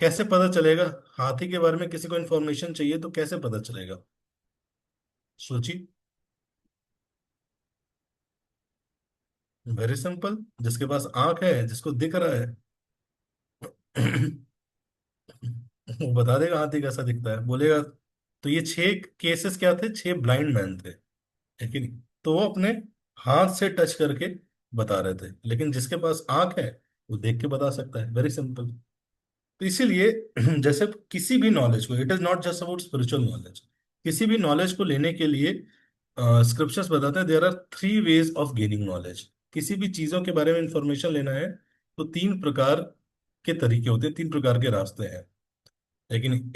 कैसे पता चलेगा? हाथी के बारे में किसी को इन्फॉर्मेशन चाहिए तो कैसे पता चलेगा? सोची। वेरी सिंपल, जिसके पास आंख है, जिसको दिख रहा है। वो बता देगा हाथी कैसा दिखता है, बोलेगा। तो ये 6 केसेस क्या थे? 6 ब्लाइंड मैन थे, है कि नहीं? तो वो अपने हाथ से टच करके बता रहे थे, लेकिन जिसके पास आंख है वो देख के बता सकता है। Very simple. तो इसीलिए जैसे किसी भी नॉलेज को, it is not just about spiritual knowledge, किसी भी नॉलेज को लेने के लिए स्क्रिप्चर्स बताते हैं there are 3 ways of gaining knowledge. किसी भी चीजों के बारे में इंफॉर्मेशन लेना है तो 3 प्रकार के तरीके होते हैं, 3 प्रकार के रास्ते हैं। लेकिन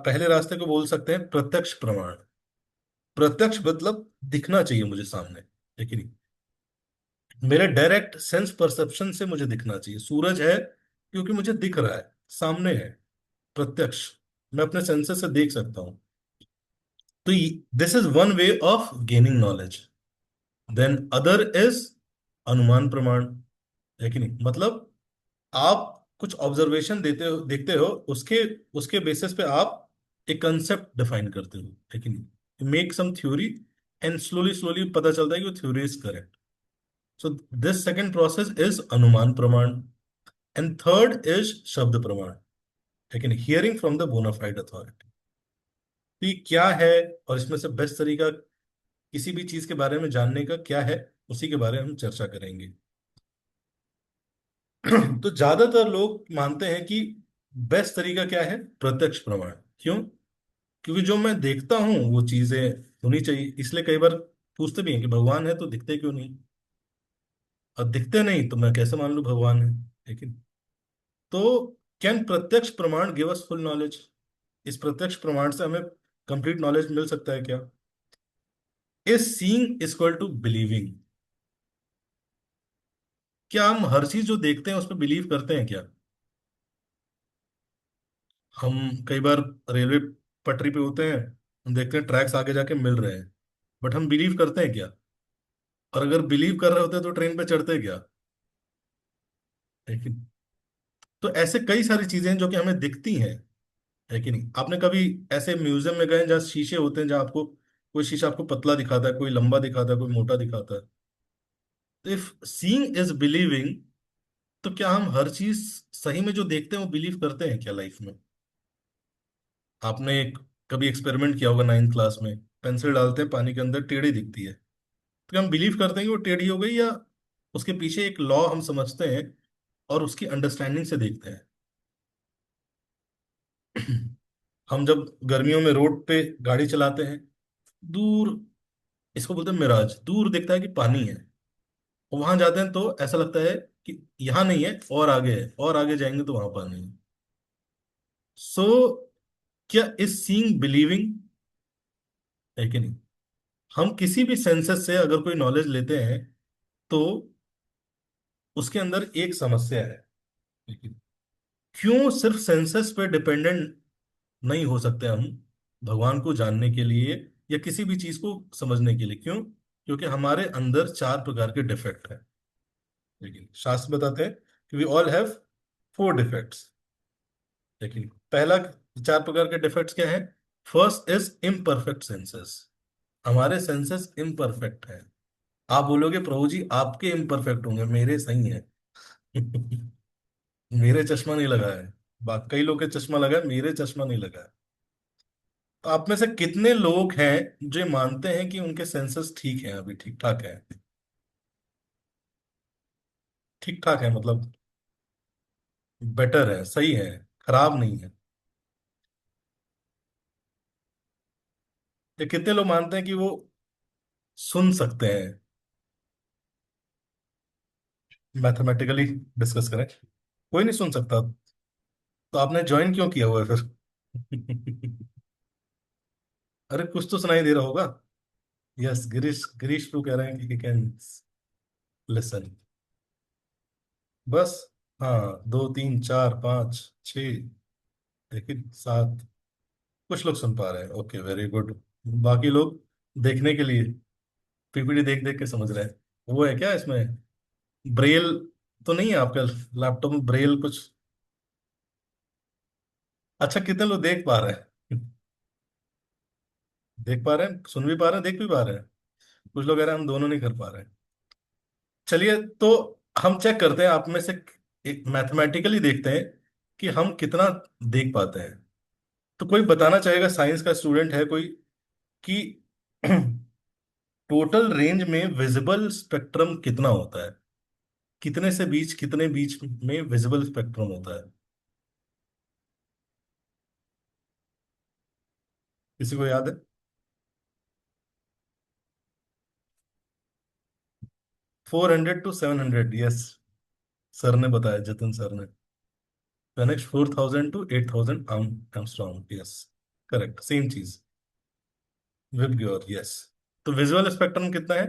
पहले रास्ते को बोल सकते हैं प्रत्यक्ष प्रमाण। प्रत्यक्ष मतलब दिखना चाहिए मुझे सामने, लेकिन मेरे डायरेक्ट सेंस परसेप्शन से मुझे दिखना चाहिए। सूरज है क्योंकि मुझे दिख रहा है, सामने है, प्रत्यक्ष, मैं अपने सेंसेस से देख सकता हूं। तो this is one way of gaining knowledge. Then other is anumana pramana, है कि नहीं? मतलब आप कुछ ऑब्जर्वेशन देते हो, देखते हो, उसके उसके बेसिस पे आप एक कंसेप्ट डिफाइन करते हो, है कि नहीं? Make some theory and slowly slowly पता चलता है कि वो theory is correct. So this second process is anumana pramana. And third is शब्द प्रमाण, है कि नहीं? Hearing from the bona fide authority. तो ये क्या है, और इसमें से बेस्ट तरीका किसी भी चीज के बारे में जानने का क्या है, उसी के बारे में हम चर्चा करेंगे। तो ज्यादातर लोग मानते हैं कि बेस्ट तरीका क्या है? प्रत्यक्ष प्रमाण। क्यों? क्योंकि जो मैं देखता हूं वो चीजें होनी चाहिए। इसलिए कई बार पूछते भी हैं कि भगवान है तो दिखते क्यों नहीं, और दिखते नहीं तो मैं कैसे मान लूं भगवान है? लेकिन तो कैन प्रत्यक्ष प्रमाण गिव अस फुल नॉलेज? इस प्रत्यक्ष प्रमाण से हमें कंप्लीट नॉलेज मिल सकता है क्या? Is seeing equal to believing? क्या हम हर चीज जो देखते हैं उस पर बिलीव करते हैं क्या? हम कई बार रेलवे पटरी पे होते हैं, हम देखते हैं ट्रैक्स आगे जाके मिल रहे हैं, बट हम बिलीव करते हैं क्या? और अगर बिलीव कर रहे होते तो ट्रेन पे चढ़ते क्या? लेकिन तो ऐसे कई सारी चीजें हैं जो कि हमें दिखती हैं, है कि नहीं? आपने कभी ऐसे म्यूजियम में गए जहाँ शीशे होते हैं, जहाँ आपको कोई शीशा आपको पतला दिखाता है, कोई लंबा दिखाता है, कोई मोटा दिखाता है? तो इफ सीइंग इज बिलीविंग, तो क्या हम हर चीज सही में जो देखते हैं वो बिलीव करते हैं क्या लाइफ में? आपने कभी एक्सपेरिमेंट किया होगा 9th क्लास में, पेंसिल डालते हैं पानी के अंदर, टेढ़ी दिखती है, तो क्या हम बिलीव करते हैं कि वो टेढ़ी हो गई, या उसके पीछे एक लॉ हम समझते हैं और उसकी अंडरस्टैंडिंग से देखते हैं? हम जब गर्मियों में रोड पे गाड़ी चलाते हैं, दूर, इसको बोलते हैं मिराज, दूर दिखता है कि पानी है, और वहां जाते हैं तो ऐसा लगता है कि यहाँ नहीं है, और आगे है, और आगे जाएंगे तो वहां पानी है। सो क्या इज सीइंग बिलीविंग, है कि नहीं? हम किसी भी सेंसेस से अगर कोई नॉलेज लेते हैं तो उसके अंदर एक समस्या है, लेकिन क्यों सिर्फ सेंसेस पे डिपेंडेंट नहीं हो सकते हम भगवान को जानने के लिए या किसी भी चीज को समझने के लिए? क्यों? क्योंकि हमारे अंदर 4 प्रकार के डिफेक्ट हैं। लेकिन शास्त्र बताते हैं कि वी ऑल हैव 4 डिफेक्ट्स। लेकिन पहला, 4 प्रकार के डिफेक्ट्स क्या है? First is imperfect senses. हमारे सेंसेस इम्परफेक्ट है। आप बोलोगे प्रभु जी आपके इम्परफेक्ट होंगे, मेरे सही है। मेरे चश्मा नहीं लगा है, कई लोग के चश्मा लगा है, मेरे चश्मा नहीं लगा है। तो आप में से कितने लोग हैं जो मानते हैं कि उनके सेंसस ठीक है, अभी ठीक ठाक है? ठीक ठाक है मतलब बेटर है, सही है, खराब नहीं है? ये कितने लोग मानते हैं कि वो सुन सकते हैं? मैथमेटिकली डिस्कस करें, कोई नहीं सुन सकता। तो आपने ज्वाइन क्यों किया हुआ है फिर? अरे कुछ तो सुनाई दे रहा होगा। यस, गिरीश गिरीश टू कह रहे हैं कि कैन लिसन। बस। हाँ, 2 3 4 5 6, लेकिन 7, कुछ लोग सुन पा रहे हैं, ओके वेरी गुड। बाकी लोग देखने के लिए पीपीटी देख देख के समझ रहे हैं। वो है क्या इसमें ब्रेल? तो नहीं है आपका लैपटॉप में ब्रेल कुछ? अच्छा, कितने लोग देख पा रहे हैं? देख पा रहे हैं, सुन भी पा रहे हैं, देख भी पा रहे हैं? कुछ लोग कह रहे हैं हम दोनों नहीं कर पा रहे हैं। चलिए, तो हम चेक करते हैं आप में से, एक मैथमेटिकली देखते हैं कि हम कितना देख पाते हैं। तो कोई बताना चाहेगा, साइंस का स्टूडेंट है कोई, कि टोटल रेंज में विजिबल स्पेक्ट्रम कितना होता है? कितने से बीच, कितने बीच में विजिबल स्पेक्ट्रम होता है? किसी को याद है? 400 to 700, यस। सर ने बताया, जतन सर ने। Connect 4000 to 8000 angstrom, yes. Correct, same चीज। VIBGYOR, yes. तो विजुअल स्पेक्ट्रम कितना है?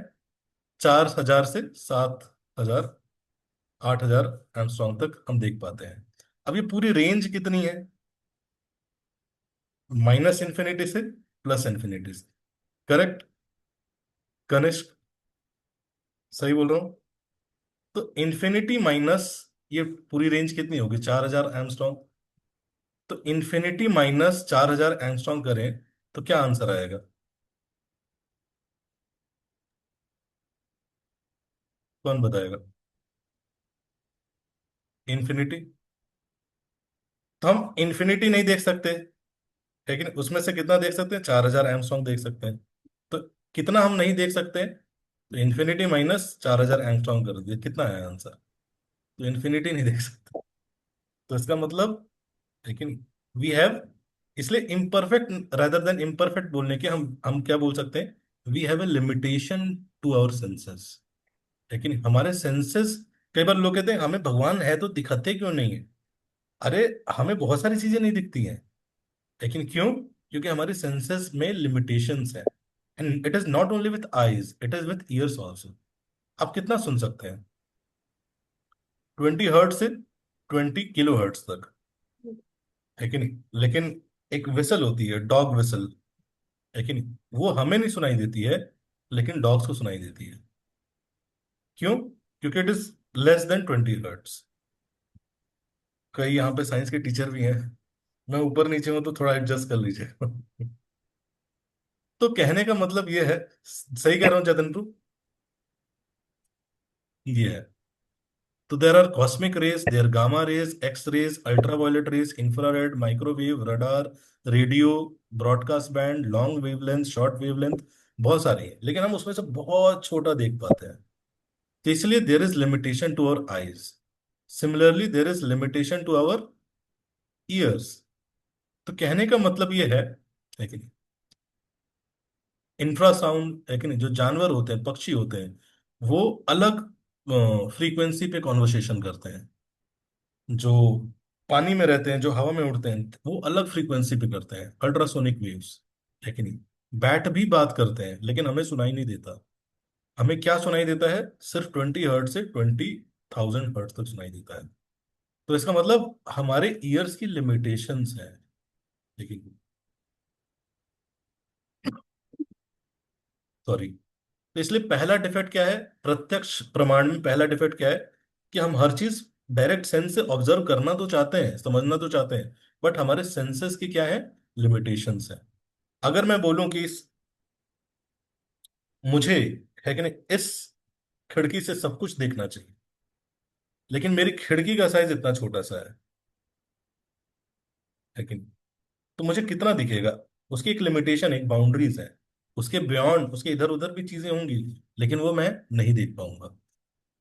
4000 से 7000, 8000 एंगस्ट्रॉम तक हम देख पाते हैं। अब ये पूरी रेंज कितनी है? माइनस इन्फिनिटी से प्लस इन्फिनिटी से। करेक्ट। कनिष्क, सही बोल रहा हूँ? तो इन्फिनिटी माइनस, ये पूरी रेंज कितनी होगी? 4000 एंगस्ट्रॉम। तो इन्फिनिटी माइनस 4000 एंगस्ट्रॉम करें तो क्या आंसर आएगा? कौन बताएगा? इन्फिनिटी। तो हम इन्फिनिटी नहीं देख सकते, लेकिन उसमें से कितना देख सकते हैं? 4000 एंगस्ट्रॉम देख सकते हैं। तो कितना हम नहीं देख सकते? तो इन्फिनिटी माइनस 4000 एंगस्ट्रॉम कर दिया, कितना है आंसर? तो इन्फिनिटी नहीं देख सकते। तो इसका मतलब, लेकिन वी हैव, इसलिए इम्परफेक्ट रादर देन इम्परफेक्ट बोलने के, हम क्या बोल सकते हैं? We have a limitation to our senses. लेकिन हमारे सेंसेस, कई बार लोग कहते हैं हमें भगवान है तो दिखते क्यों नहीं है? अरे, हमें बहुत सारी चीजें नहीं दिखती हैं, लेकिन क्यों? क्योंकि हमारे सेंसेस में लिमिटेशंस है। And it is not only with eyes, it is with years also. आप कितना सुन सकते हैं? 20 हर्ट्ज से 20 किलो हर्ट्ज तक, है कि नहीं? लेकिन एक विसल होती है, डॉग विसल, है कि नहीं? वो हमें नहीं सुनाई देती है, लेकिन डॉग्स को सुनाई देती है। क्यों? क्योंकि it is less than 20 hertz. कई यहाँ पे साइंस के टीचर भी हैं, मैं ऊपर नीचे हूं तो थोड़ा एडजस्ट कर लीजिए। तो कहने का मतलब ये है, सही कह रहा हूँ जतनप्रू? ये है। तो there are cosmic rays, there gamma rays, x rays, ultraviolet rays, infrared, microwave, radar, radio, broadcast band, long wavelength, short wavelength, बहुत सारी है, लेकिन हम उसमें से बहुत छोटा देख पाते हैं। तो इसलिए there is limitation to our eyes. Similarly there is limitation to our ears. तो कहने का मतलब ये है कि इंफ्रासाउंड, है कि नहीं, जो जानवर होते हैं, पक्षी होते हैं, वो अलग फ्रीक्वेंसी पे कॉन्वर्सेशन करते हैं। जो पानी में रहते हैं, जो हवा में उड़ते हैं, वो अलग फ्रीक्वेंसी पे करते हैं, अल्ट्रासोनिक वेव्स, है कि नहीं? बैट भी बात करते हैं, लेकिन हमें सुनाई नहीं देता। हमें क्या सुनाई देता है? सिर्फ 20 हर्ट्ज से 20,000 हर्ट्ज तक सुनाई देता है। तो इसका मतलब हमारे ईयर्स की लिमिटेशंस है। लेकिन, सॉरी, तो इसलिए पहला डिफेक्ट क्या है? प्रत्यक्ष प्रमाण में पहला डिफेक्ट क्या है? कि हम हर चीज डायरेक्ट सेंस से ऑब्जर्व करना तो चाहते हैं, समझना तो चाहते हैं, बट हमारे सेंसेस की क्या है? लिमिटेशंस है। अगर मैं बोलूं कि मुझे, है कि नहीं, इस खिड़की से सब कुछ देखना चाहिए, लेकिन मेरी खिड़की का साइज इतना छोटा सा है कि नहीं? तो मुझे कितना दिखेगा? उसकी एक लिमिटेशन, एक बाउंड्रीज है। उसके बियॉन्ड, उसके इधर उधर भी चीजें होंगी, लेकिन वो मैं नहीं देख पाऊंगा।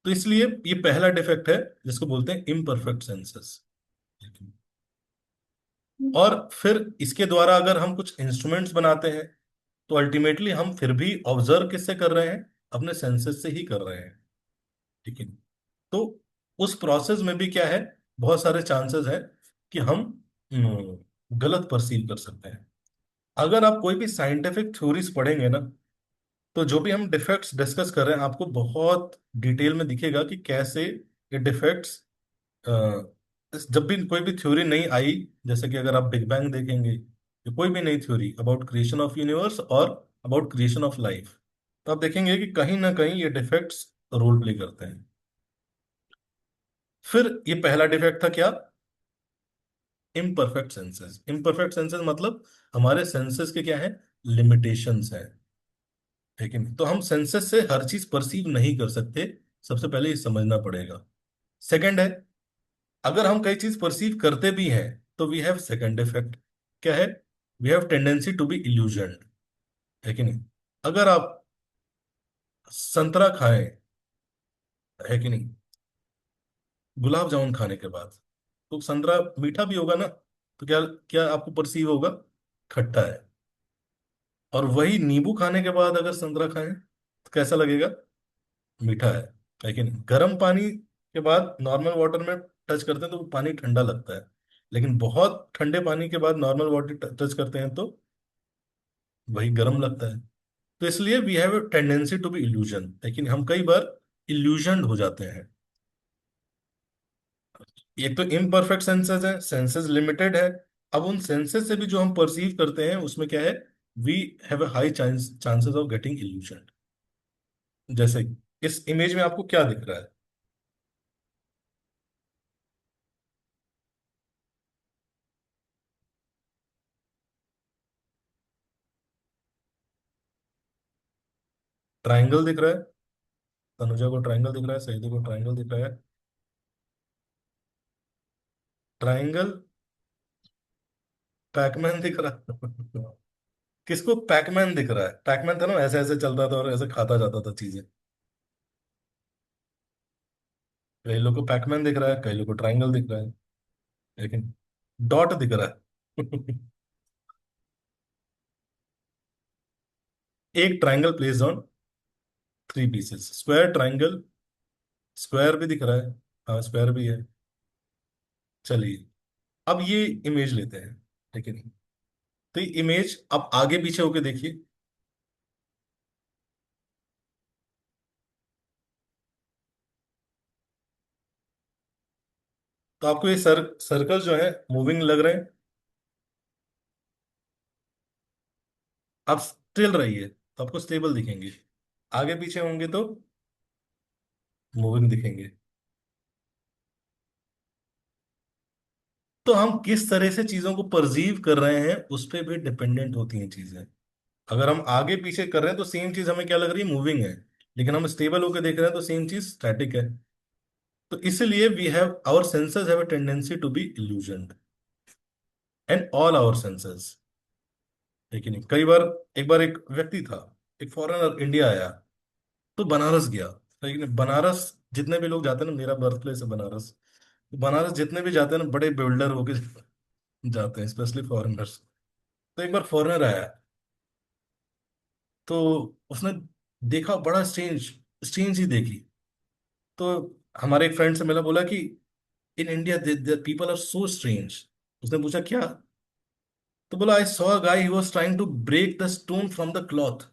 तो इसलिए ये पहला डिफेक्ट है, जिसको बोलते हैं इम्परफेक्ट सेंसेस। और फिर इसके द्वारा अगर हम कुछ इंस्ट्रूमेंट्स बनाते हैं, तो अल्टीमेटली हम फिर भी ऑब्जर्व किससे कर रहे हैं? अपने सेंसेस से ही कर रहे हैं, ठीक है? तो उस प्रोसेस में भी क्या है? बहुत सारे चांसेस है कि हम गलत परसीव कर सकते हैं। अगर आप कोई भी साइंटिफिक थ्योरीज पढ़ेंगे ना, तो जो भी हम डिफेक्ट्स डिस्कस कर रहे हैं, आपको बहुत डिटेल में दिखेगा कि कैसे ये डिफेक्ट्स, जब भी कोई भी थ्योरी नई आई, जैसे कि अगर आप बिग बैंग देखेंगे, या कोई भी नई theory about creation of universe और अबाउट क्रिएशन ऑफ लाइफ, तो आप देखेंगे कि कहीं ना कहीं ये डिफेक्ट्स रोल प्ले करते हैं। फिर ये पहला डिफेक्ट था क्या? Imperfect senses. इम्परफेक्ट सेंसेस मतलब हमारे सेंसेस के क्या है, लिमिटेशंस है। ठीक है, तो हम सेंसेस से हर चीज परसीव नहीं कर सकते, सबसे पहले ये समझना पड़ेगा। सेकंड है, अगर हम कई चीज परसीव करते भी हैं तो वी हैव सेकंड इफेक्ट। क्या है, we have tendency to be illusion. है कि नहीं? अगर आप संतरा खाएं, है कि नहीं, गुलाब जामुन खाने के बाद, तो संतरा मीठा भी होगा ना, तो क्या क्या आपको परसीव होगा, खट्टा है। और वही नींबू खाने के बाद अगर संतरा खाएं तो कैसा लगेगा, मीठा है। लेकिन गर्म पानी के बाद नॉर्मल वाटर में टच करते हैं तो वो पानी ठंडा लगता है, लेकिन बहुत ठंडे पानी के बाद नॉर्मल वाटर टच करते हैं तो वही गर्म लगता है। तो इसलिए we have a tendency to be illusion, लेकिन हम कई बार इल्यूजन हो जाते हैं। एक तो इम्परफेक्ट सेंसेस है, सेंसेस लिमिटेड है। अब उन सेंसेस से भी जो हम परसीव करते हैं उसमें क्या है, we have a high chances of getting illusion. जैसे इस इमेज में आपको क्या दिख रहा है, ट्राइंगल दिख रहा है, तनुजा को ट्राइंगल दिख रहा है, सईदे को ट्राइंगल दिख रहा है। ट्राइंगल, पैकमैन दिख रहा है। किसको पैकमैन दिख रहा है? पैकमैन था ना, ऐसे ऐसे चलता था और ऐसे खाता जाता था चीजें। कई लोग को पैकमैन दिख रहा है, कई लोग को ट्राइंगल दिख रहा है, लेकिन डॉट दिख रहा है। एक triangle placed on three pieces, square triangle, square भी दिख रहा है। हाँ, स्क्वायर भी है। चलिए, अब ये इमेज लेते हैं, ठीक है नहीं? तो ये इमेज आप आगे पीछे होके देखिए। तो आपको ये सर्कल जो है मूविंग लग रहे हैं। आप स्टिल रहिए तो आपको स्टेबल दिखेंगे, आगे पीछे होंगे तो मूविंग दिखेंगे। तो हम किस तरह से चीजों को परसीव कर रहे हैं उस पर भी डिपेंडेंट होती हैं चीजें। अगर हम आगे पीछे कर रहे हैं तो सेम चीज हमें क्या लग रही है, मूविंग है। लेकिन हम स्टेबल होकर देख रहे हैं तो सेम चीज स्टैटिक है। तो इसलिए we have our senses have a tendency to be illusion, and all our senses. लेकिन कई बार, एक बार एक व्यक्ति था, एक फॉरेनर इंडिया आया, तो बनारस गया। लेकिन बनारस जितने भी लोग जाते हैं ना, मेरा बर्थ प्लेस है बनारस, तो बनारस जितने भी जाते हैं ना, बड़े बिल्डर होके जाते हैं, स्पेशली फॉरेनर्स। तो एक बार फॉरेनर आया, तो उसने देखा बड़ा स्ट्रेंज, स्ट्रेंज ही देखी। तो हमारे एक फ्रेंड से मिला, बोला कि in India people are so strange. उसने पूछा क्या, तो बोला I saw a guy he was trying to break the stone from the cloth.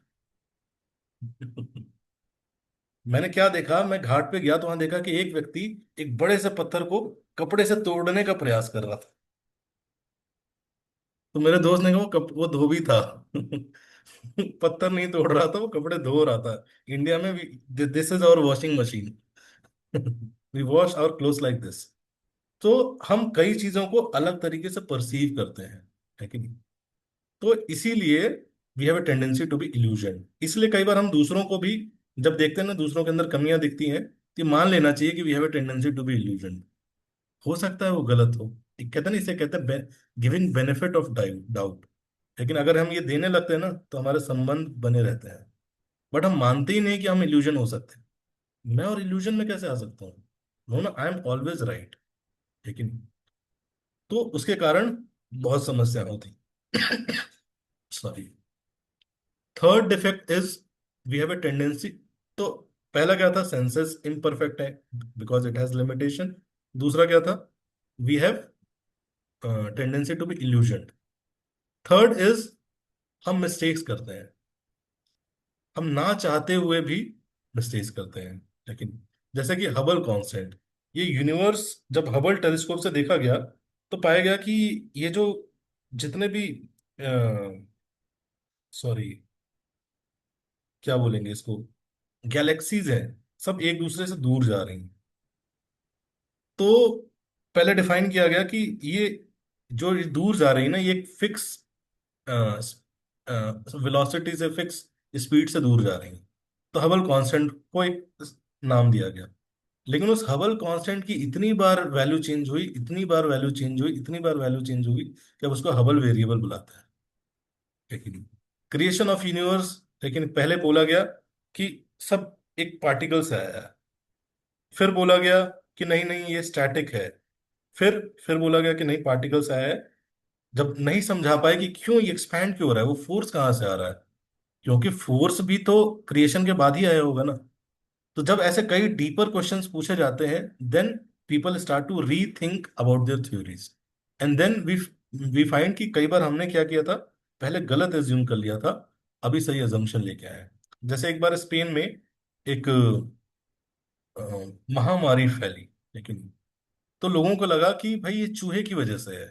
मैंने क्या देखा, मैं घाट पे गया तो वहां देखा कि एक व्यक्ति एक बड़े से पत्थर को कपड़े से तोड़ने का प्रयास कर रहा था। तो मेरे दोस्त ने कहा वो धोबी था। पत्थर नहीं तोड़ रहा था, वो कपड़े धो रहा था। इंडिया में this is our washing machine. We wash our cloth like this. तो हम कई चीजों को अलग तरीके से परसीव करते हैं, है कि नहीं? तो इसीलिए we have a tendency to be illusion. इसलिए कई बार हम दूसरों को भी जब देखते हैं ना, दूसरों के अंदर कमियां दिखती हैं, तो ये मान लेना चाहिए कि we have a tendency to be illusion. हो सकता है वो गलत हो, एक कहते हैं ना, इसे कहते हैं गिविंग बेनिफिट ऑफ डाउट। लेकिन अगर हम ये देने लगते हैं ना तो हमारे संबंध बने रहते हैं। बट हम मानते ही नहीं कि हम इल्यूजन हो सकते हैं। मैं और इल्यूजन में कैसे आ सकता हूँ? नो ना, आई एम ऑलवेज राइट। लेकिन तो उसके कारण बहुत समस्या होती। Sorry. Third defect is we have a tendency. तो पहला क्या था, सेंसेस इम्परफेक्ट है बिकॉज इट हैज लिमिटेशन। दूसरा क्या था, we have tendency to be illusion. Third is हम मिस्टेक्स करते हैं, हम ना चाहते हुए भी मिस्टेक्स करते हैं। लेकिन जैसे कि हबल कांस्टेंट, ये यूनिवर्स जब हबल टेलीस्कोप से देखा गया तो पाया गया कि ये जो जितने भी, सॉरी, क्या बोलेंगे इसको, गैलेक्सीज हैं, सब एक दूसरे से दूर जा रही हैं। तो पहले डिफाइन किया गया कि ये जो ये दूर जा रही है ना, ये एक फिक्स वेलोसिटी से, फिक्स स्पीड से दूर जा रही है। तो हबल कांस्टेंट को एक नाम दिया गया। लेकिन उस हबल कांस्टेंट की इतनी बार वैल्यू चेंज हुई, इतनी बार वैल्यू चेंज हुई, इतनी बार वैल्यू चेंज हुई कि अब उसको हबल वेरिएबल बुलाते हैं। लेकिन क्रिएशन ऑफ यूनिवर्स, लेकिन पहले बोला गया कि सब एक पार्टिकल से आया है। फिर बोला गया कि नहीं नहीं ये स्टैटिक है। फिर बोला गया कि नहीं पार्टिकल से आया है। जब नहीं समझा पाए कि क्यों ये एक्सपैंड क्यों हो रहा है, वो फोर्स कहाँ से आ रहा है, क्योंकि फोर्स भी तो क्रिएशन के बाद ही आया होगा ना। तो जब ऐसे कई डीपर क्वेश्चंस पूछे जाते हैं, then people start to rethink about their theories. And then we find कि कई बार हमने क्या किया था, पहले गलत एज्यूम कर लिया था, अभी सही अजम्पशन लेके आए हैं। जैसे एक बार स्पेन में एक अ, महामारी फैली, लेकिन तो लोगों को लगा कि भाई ये चूहे की वजह से है।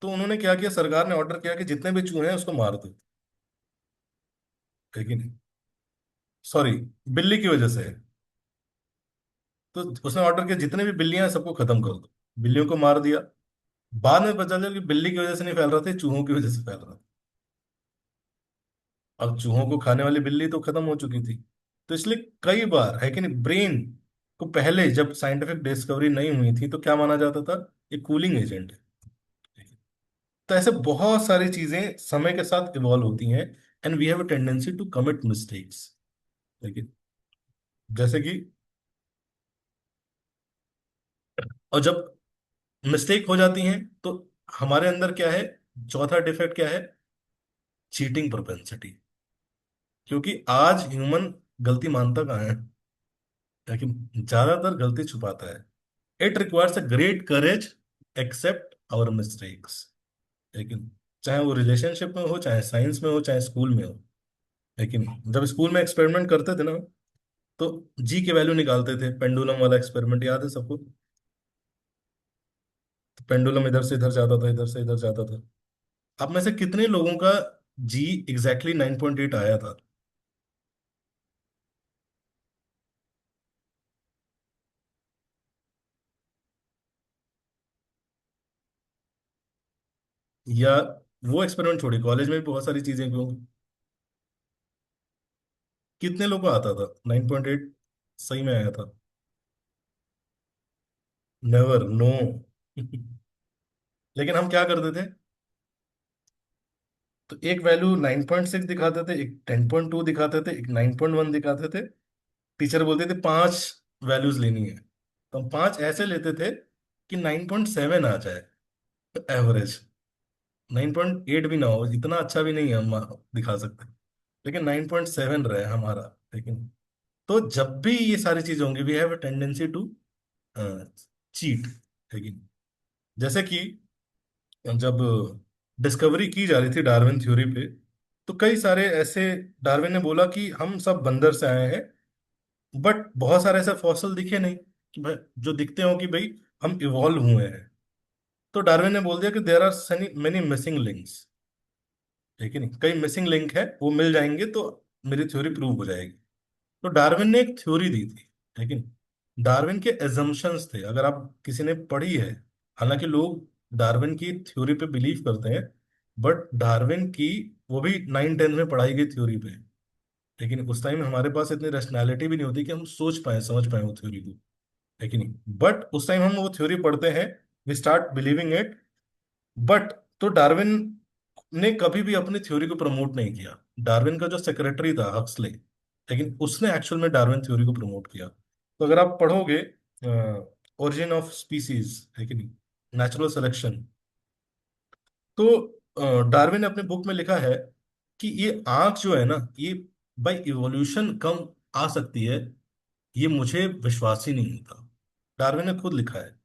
तो उन्होंने क्या किया, सरकार ने ऑर्डर किया कि जितने भी चूहे हैं उसको मार दो। लेकिन सॉरी, बिल्ली की वजह से है। तो उसने ऑर्डर किया जितने भी बिल्लियां हैं सबको खत्म कर दो। बिल्लियों को मार दिया। बाद में पता चला कि बिल्ली की वजह से नहीं फैल रहा था, ये चूहों की वजह से फैल रहा था। अब चूहों को खाने वाली बिल्ली तो खत्म हो चुकी थी। तो इसलिए कई बार है कि नहीं, ब्रेन को पहले जब साइंटिफिक डिस्कवरी नहीं हुई थी तो क्या माना जाता था, ये कूलिंग एजेंट है। तो ऐसे बहुत सारी चीजें समय के साथ इवॉल्व होती हैं, and we have a tendency to commit mistakes. लेकिन जैसे कि, और जब मिस्टेक हो जाती हैं तो हमारे अंदर क्या है, चौथा डिफेक्ट क्या है, चीटिंग प्रोपेंसिटी। क्योंकि आज ह्यूमन गलती मानता कहाँ है, लेकिन ज्यादातर गलती छुपाता है। It requires a great courage accept our mistakes. लेकिन चाहे वो रिलेशनशिप में हो, चाहे साइंस में हो, चाहे स्कूल में हो। लेकिन जब स्कूल में एक्सपेरिमेंट करते थे ना, तो जी की वैल्यू निकालते थे, पेंडुलम वाला एक्सपेरिमेंट याद है सबको। तो पेंडुलम इधर से इधर जाता था, इधर से इधर जाता था। आप में से कितने लोगों का जी एग्जैक्टली 9.8 आया था? या वो एक्सपेरिमेंट छोड़िए, कॉलेज में भी बहुत सारी चीजें क्यों, कितने लोगों को आता था 9.8 सही में आया था? Never, no. लेकिन हम क्या करते थे, तो एक वैल्यू 9.6 दिखाते थे, एक 10.2 दिखाते थे, एक 9.1 दिखाते थे। टीचर बोलते थे 5 वैल्यूज लेनी है, तो हम 5 ऐसे लेते थे कि 9.7 आ जाए एवरेज। 9.8 भी ना हो, इतना अच्छा भी नहीं है हम दिखा सकते, लेकिन 9.7 रहे हमारा। लेकिन तो जब भी ये सारी चीजें होंगी, we have a tendency to cheat. लेकिन जैसे कि जब डिस्कवरी की जा रही थी डार्विन थ्योरी पे, तो कई सारे ऐसे, डार्विन ने बोला कि हम सब बंदर से आए हैं, बट बहुत सारे ऐसे फॉसिल दिखे नहीं कि भाई जो दिखते हो कि भाई हम इवॉल्व हुए हैं। तो डार्विन ने बोल दिया कि there are many missing links. लेकिन कई मिसिंग लिंक है, वो मिल जाएंगे तो मेरी थ्योरी प्रूव हो जाएगी। तो डार्विन ने एक थ्योरी दी थी। लेकिन डार्विन के एजम्पशंस थे, अगर आप किसी ने पढ़ी है, हालांकि लोग डार्विन की थ्योरी पे बिलीव करते हैं, बट डार्विन की वो भी 9-10 में पढ़ाई गई थ्योरी पे। लेकिन उस टाइम हमारे पास इतनी रैशनैलिटी भी नहीं होती कि हम सोच पाए, समझ पाए वो थ्योरी को। लेकिन बट उस टाइम हम वो थ्योरी पढ़ते हैं, we start believing it. But तो डार्विन ने कभी भी अपनी थ्योरी को प्रमोट नहीं किया। डार्विन का जो सेक्रेटरी था हक्सले, लेकिन उसने एक्चुअल में डार्विन थ्योरी को प्रमोट किया। तो अगर आप पढ़ोगे ओरिजिन ऑफ स्पीसीज, है कि नहीं, नेचुरल सिलेक्शन, तो डार्विन ने अपने बुक में लिखा है कि ये आंख जो है ना, ये बाय इवोल्यूशन कम आ सकती है। ये मुझे विश्वास ही नहीं होता। डार्विन ने खुद लिखा है।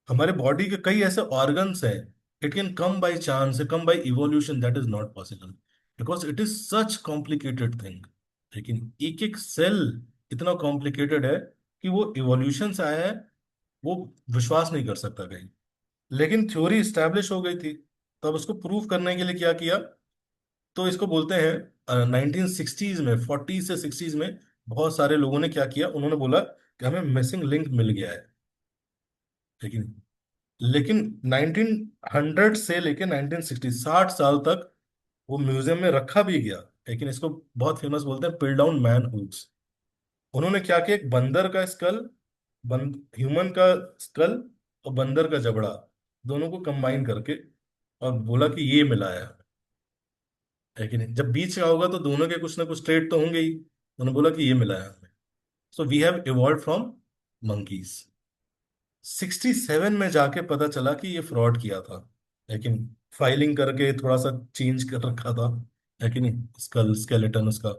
हमारे बॉडी के कई ऐसे ऑर्गन्स हैं, it can come by chance, come by evolution, that is not possible, because it is such complicated thing. लेकिन एक एक सेल इतना कॉम्प्लिकेटेड है कि वो इवोल्यूशन से आया है, वो विश्वास नहीं कर सकता कहीं। लेकिन थ्योरी स्टैब्लिश हो गई थी, तो अब उसको प्रूव करने के लिए क्या किया, तो इसको बोलते हैं 1960s में, 40 से 60s में बहुत सारे लोगों ने क्या किया, उन्होंने बोला कि हमें मिसिंग लिंक मिल गया है। ठीक है। लेकिन 1900 से लेके 1960, 60 साल तक वो म्यूजियम में रखा भी गया। लेकिन इसको बहुत फेमस बोलते हैं पिल डाउन मैन हुड्स। उन्होंने क्या किया, एक बंदर का स्कल, ह्यूमन का स्कल और बंदर का जबड़ा, दोनों को कंबाइन करके और बोला कि ये मिलाया है कि नहीं। जब बीच का होगा तो दोनों के कुछ ना कुछ ट्रेड तो होंगे ही। उन्होंने बोला कि ये मिलाया हमने। So we have evolve from monkeys. 67 में जाके पता चला कि ये फ्रॉड किया था, लेकिन फाइलिंग करके थोड़ा सा चेंज कर रखा था, है कि नहीं, स्कल स्केलेटन उसका।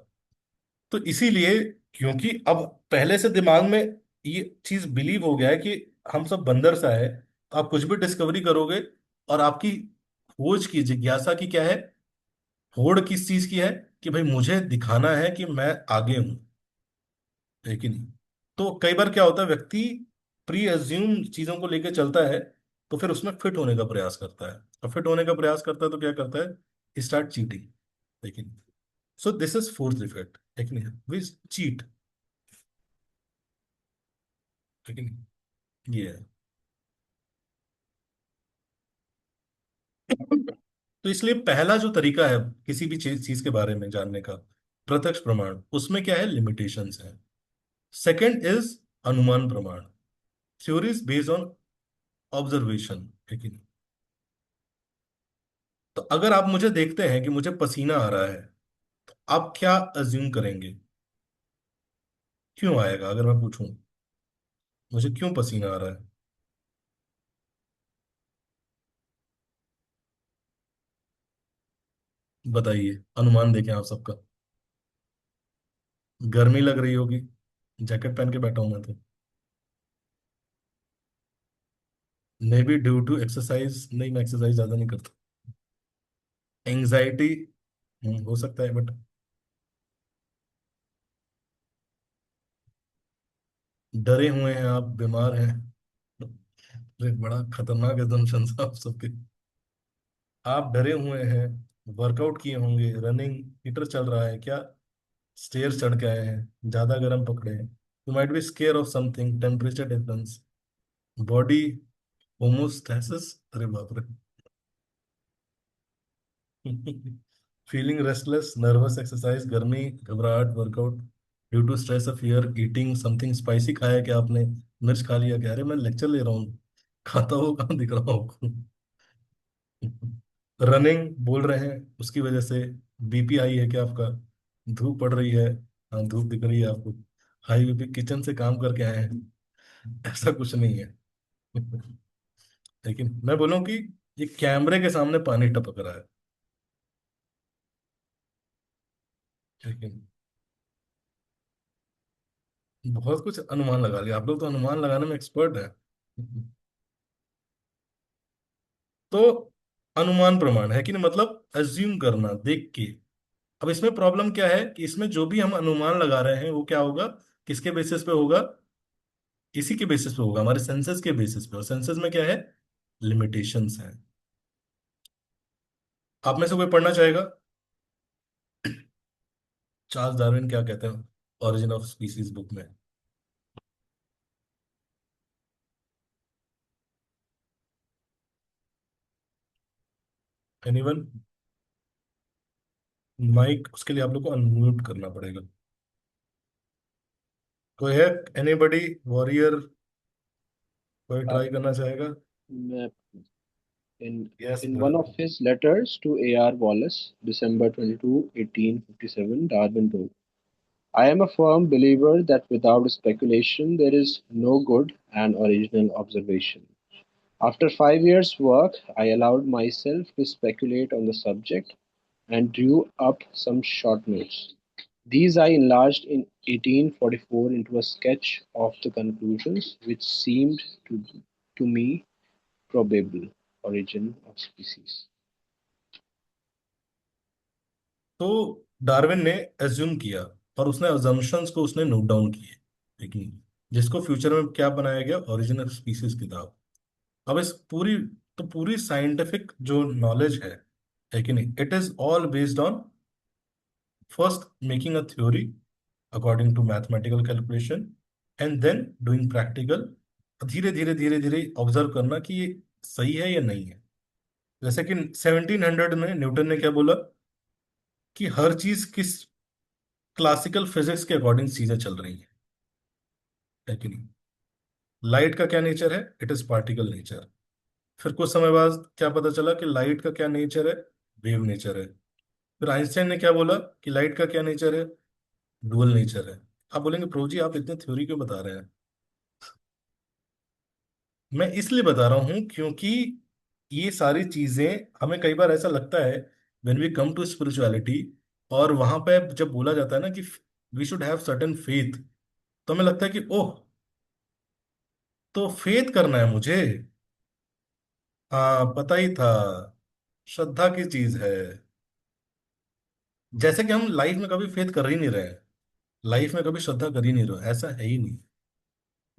तो इसीलिए, क्योंकि अब पहले से दिमाग में ये चीज बिलीव हो गया है कि हम सब बंदर सा है, तो आप कुछ भी डिस्कवरी करोगे और आपकी खोज की जिज्ञासा की क्या है, होड़ किस चीज की है, कि भाई मुझे दिखाना है कि मैं आगे हूं, है कि नहीं। तो कई बार क्या होता है, व्यक्ति प्री एज्यूम चीजों को लेकर चलता है, तो फिर उसमें फिट होने का प्रयास करता है। और फिट होने का प्रयास करता है तो क्या करता है, स्टार्ट चीटिंग। लेकिन so this is fourth effect, लेकिन वी चीट, लेकिन ये है। तो इसलिए पहला जो तरीका है किसी भी चीज चीज के बारे में जानने का, प्रत्यक्ष प्रमाण, उसमें क्या है, लिमिटेशंस है। सेकंड इज अनुमान प्रमाण, थ्योरीज बेस्ड ऑन ऑब्जर्वेशन, लेकिन तो अगर आप मुझे देखते हैं कि मुझे पसीना आ रहा है, तो आप क्या अज्यूम करेंगे, क्यों आएगा, अगर मैं पूछूं मुझे क्यों पसीना आ रहा है, बताइए, अनुमान देखें आप सबका। गर्मी लग रही होगी, जैकेट पहन के बैठा हूं मैं तो। May be due to exercise, नहीं मैं एक्सरसाइज ज्यादा नहीं करता। एंजाइटी, हो सकता है, बट डरे हुए हैं आप, बीमार हैं। अरे बड़ा खतरनाक एकदम साहब सबके। आप डरे हुए हैं, वर्कआउट किए होंगे, रनिंग, हीटर चल रहा है क्या, स्टेयर चढ़ के आए हैं, ज्यादा गर्म पकड़े हैं, you might be scare of something, temperature difference, body homeostasis, अरे बाप रे। फीलिंग रेस्टलेस, नर्वस, एक्सरसाइज, गर्मी, घबराहट, workout, due to stress of fear, eating something spicy, खाया क्या आपने, मिर्च खा लिया क्या, अरे मैं लेक्चर ले रहा हूँ, खाता हुआ कहाँ दिख रहा हूँ। रनिंग बोल रहे हैं उसकी वजह से, बीपी हाई है क्या आपका, धूप पड़ रही है, हाँ धूप दिख रही है आपको, हाई बीपी, किचन से काम करके आए हैं, ऐसा कुछ नहीं है। लेकिन मैं बोलूँ कि ये कैमरे के सामने पानी टपक रहा है, लेकिन बहुत कुछ अनुमान लगा लिया आप लोग, तो अनुमान लगाने में एक्सपर्ट है। तो अनुमान प्रमाण है कि नहीं, मतलब अज्यूम करना देख के। अब इसमें प्रॉब्लम क्या है कि इसमें जो भी हम अनुमान लगा रहे हैं वो क्या होगा, किसके बेसिस पे होगा, इसी के बेसिस पे होगा, हमारे सेंसेस के बेसिस पे। और सेंसेस में क्या है, लिमिटेशंस हैं। आप में से कोई पढ़ना चाहेगा, चार्ल्स डार्विन क्या कहते हैं ओरिजिन ऑफ स्पीसीज बुक में। एनीवन, माइक उसके लिए आप लोग को अनम्यूट करना पड़ेगा। कोई है, एनीबडी, वॉरियर, कोई Uh, ट्राई करना चाहेगा। in yes in one brother. of his letters to A.R. Wallace, December 22, 1857, Darwin wrote, I am a firm believer that without speculation there is no good and original observation. After 5 years' work, I allowed myself to speculate on the subject and drew up some short notes. These I enlarged in 1844 into a sketch of the conclusions which seemed to me probable origin of species. तो Darwin ने assume किया, और उसने assumptions को उसने note down किए, लेकिन जिसको फ्यूचर में क्या बनाया गया, ओरिजिनल स्पीसीज किताब। अब इस पूरी, तो पूरी साइंटिफिक जो नॉलेज है कि नहीं, it is all based on first making a theory according to mathematical calculation, and then doing practical, धीरे धीरे धीरे धीरे ऑब्जर्व करना कि ये सही है या नहीं है। जैसे कि 1700 में न्यूटन ने क्या बोला कि हर चीज किस क्लासिकल फिजिक्स के अकॉर्डिंग चीजें चल रही है कि नहीं। लाइट का क्या नेचर है, इट इज पार्टिकल नेचर। फिर कुछ समय बाद क्या पता चला कि लाइट का क्या नेचर है, वेव नेचर है। फिर आइंस्टाइन ने क्या बोला कि लाइट का क्या नेचर है, डुअल नेचर है। आप बोलेंगे प्रो जी आप इतने थ्योरी क्यों बता रहे हैं। मैं इसलिए बता रहा हूं क्योंकि ये सारी चीजें हमें कई बार ऐसा लगता है when we come to spirituality, और वहां पे जब बोला जाता है ना कि we should have certain faith, तो हमें लगता है कि ओह, तो फेथ करना है मुझे। हाँ पता ही था, श्रद्धा की चीज है। जैसे कि हम लाइफ में कभी फेथ कर ही नहीं रहे हैं, लाइफ में कभी श्रद्धा कर ही नहीं रहे, ऐसा है ही नहीं।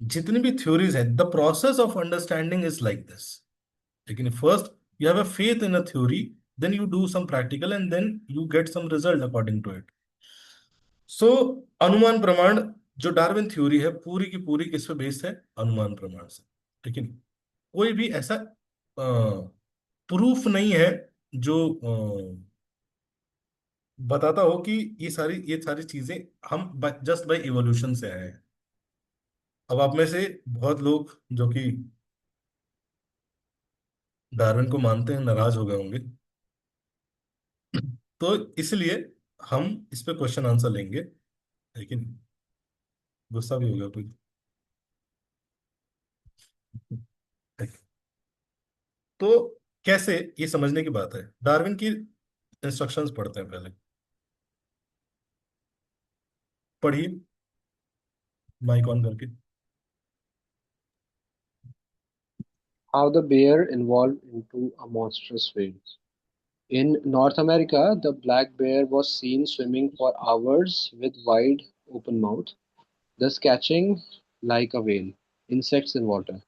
जितनी भी थ्योरीज है, the process of understanding is like this. लेकिन first you have a faith in a theory, then you do some practical and then you get some result according to it. So अनुमान प्रमाण, जो Darwin theory है पूरी की पूरी किस पे बेस्ड है, अनुमान प्रमाण से। लेकिन कोई भी ऐसा प्रूफ नहीं है जो बताता हो कि ये सारी चीजें हम जस्ट बाय इवोल्यूशन से आए हैं। अब आप में से बहुत लोग जो कि डार्विन को मानते हैं नाराज हो गए होंगे, तो इसलिए हम इस पे क्वेश्चन आंसर लेंगे। लेकिन गुस्सा भी हो गया कोई। तो कैसे, ये समझने की बात है। डार्विन की इंस्ट्रक्शंस पढ़ते हैं पहले। पढ़िए, माइक ऑन करके। How the bear evolved into a monstrous whale. In North America, the black bear was seen swimming for hours with wide open mouth, thus catching, like a whale, insects in water.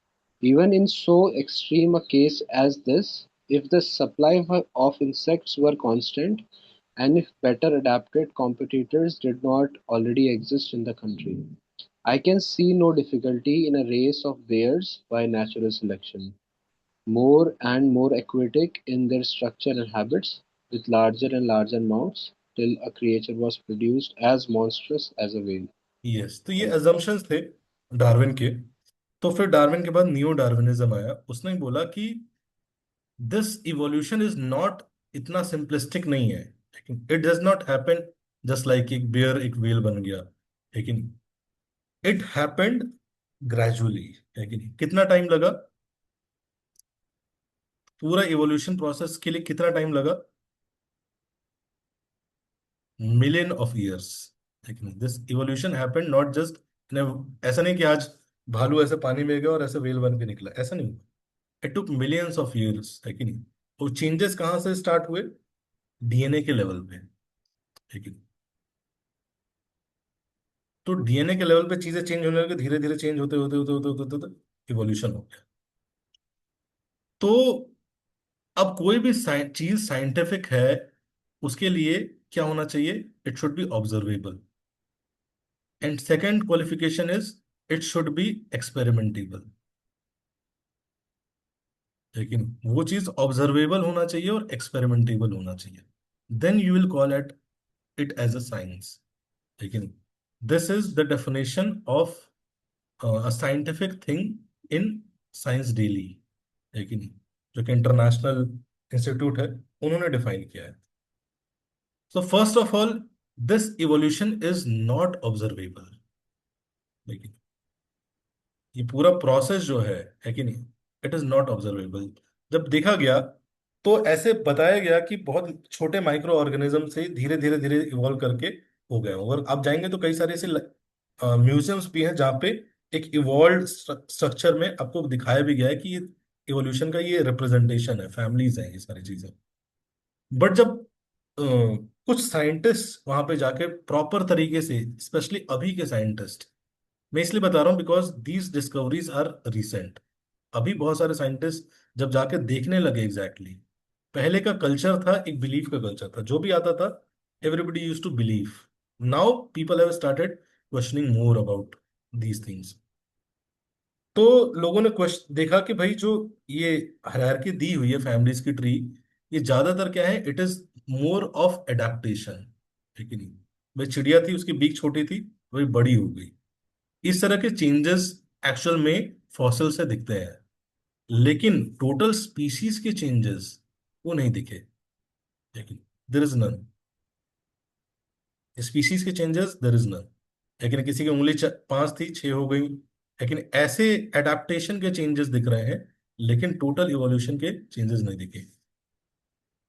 Even in so extreme a case as this, if the supply of insects were constant, and if better adapted competitors did not already exist in the country, I can see no difficulty in a race of bears by natural selection, more and more aquatic in their structure and habits, with larger and larger mouths, till a creature was produced as monstrous as a whale. Yes, तो ये Thank you. Assumptions थे Darwin के। तो फिर Darwin के बाद neo Darwinism आया, उसने बोला कि दिस इवोल्यूशन इज नॉट, इतना सिंपलिस्टिक नहीं है। लेकिन it does not happen just like एक बियर एक व्हेल बन गया। लेकिन इट हैपेंड ग्रेजुअली। लेकिन कितना टाइम लगा, पूरा इवोल्यूशन प्रोसेस के लिए कितना टाइम लगा, मिलियन ऑफ ईयर्स। लेकिन this evolution happened not just, ऐसा नहीं कि आज भालू ऐसे पानी में गया और ऐसे वेल बन के निकला, ऐसा नहीं। It took millions of years है कि नहीं। वो चेंजेस कहाँ से स्टार्ट हुए, डीएनए के लेवल पे। लेकिन तो डीएनए के लेवल पे चीजें चेंज होने लगी, धीरे धीरे चेंज होते होते होते होते होते होते इवोल्यूशन हो गया। तो अब कोई भी चीज साइंटिफिक है, उसके लिए क्या होना चाहिए, it should be observable. And second qualification is it should be experimentable. लेकिन वो चीज ऑब्जर्वेबल होना चाहिए और एक्सपेरिमेंटेबल होना चाहिए, then you will call it it as a science. लेकिन this is the definition of a scientific thing in science daily. लेकिन जो कि इंटरनेशनल इंस्टीट्यूट है, उन्होंने डिफाइन किया है। So first of all, this evolution is not observable. लेकिन ये पूरा प्रोसेस जो है कि नहीं, इट इज नॉट ऑब्जर्वेबल। जब देखा गया तो ऐसे बताया गया कि बहुत छोटे माइक्रो ऑर्गेनिज्म से धीरे धीरे धीरे इवॉल्व करके हो गए। और आप जाएंगे तो कई सारे ऐसे म्यूजियम्स भी हैं जहाँ पे एक इवॉल्व स्ट्रक्चर में आपको दिखाया भी गया है कि ये इवोल्यूशन का ये रिप्रेजेंटेशन है, फैमिलीज हैं ये सारी चीजें। बट जब कुछ साइंटिस्ट वहां पे जाके प्रॉपर तरीके से, स्पेशली अभी के साइंटिस्ट, मैं इसलिए बता रहा हूँ because these discoveries are recent. अभी बहुत सारे साइंटिस्ट जब जाके देखने लगे एग्जैक्टली exactly, पहले का कल्चर था एक बिलीफ का कल्चर था, जो भी आता था everybody use to believe. Now people have started questioning more about these things. तो लोगों ने क्वेश्चन देखा कि भाई जो ये हायरार्की दी हुई है फैमिलीज की ट्री, ये ज्यादातर क्या है, it is more of adaptation, ठीक है नहीं। भाई चिड़िया थी, उसकी बीक छोटी थी, वही बड़ी हो गई। इस तरह के चेंजेस एक्चुअल में फॉसिल से दिखते हैं, लेकिन टोटल स्पीशीज के चेंजेस वो नहीं दिखे, लेकिन देर इज नन। स्पीशीज के चेंजेस देर इज नन। लेकिन किसी की उंगली पांच थी, छह हो गई, लेकिन ऐसे एडेप्टेशन के चेंजेस दिख रहे हैं, लेकिन टोटल इवोल्यूशन के चेंजेस नहीं दिखे।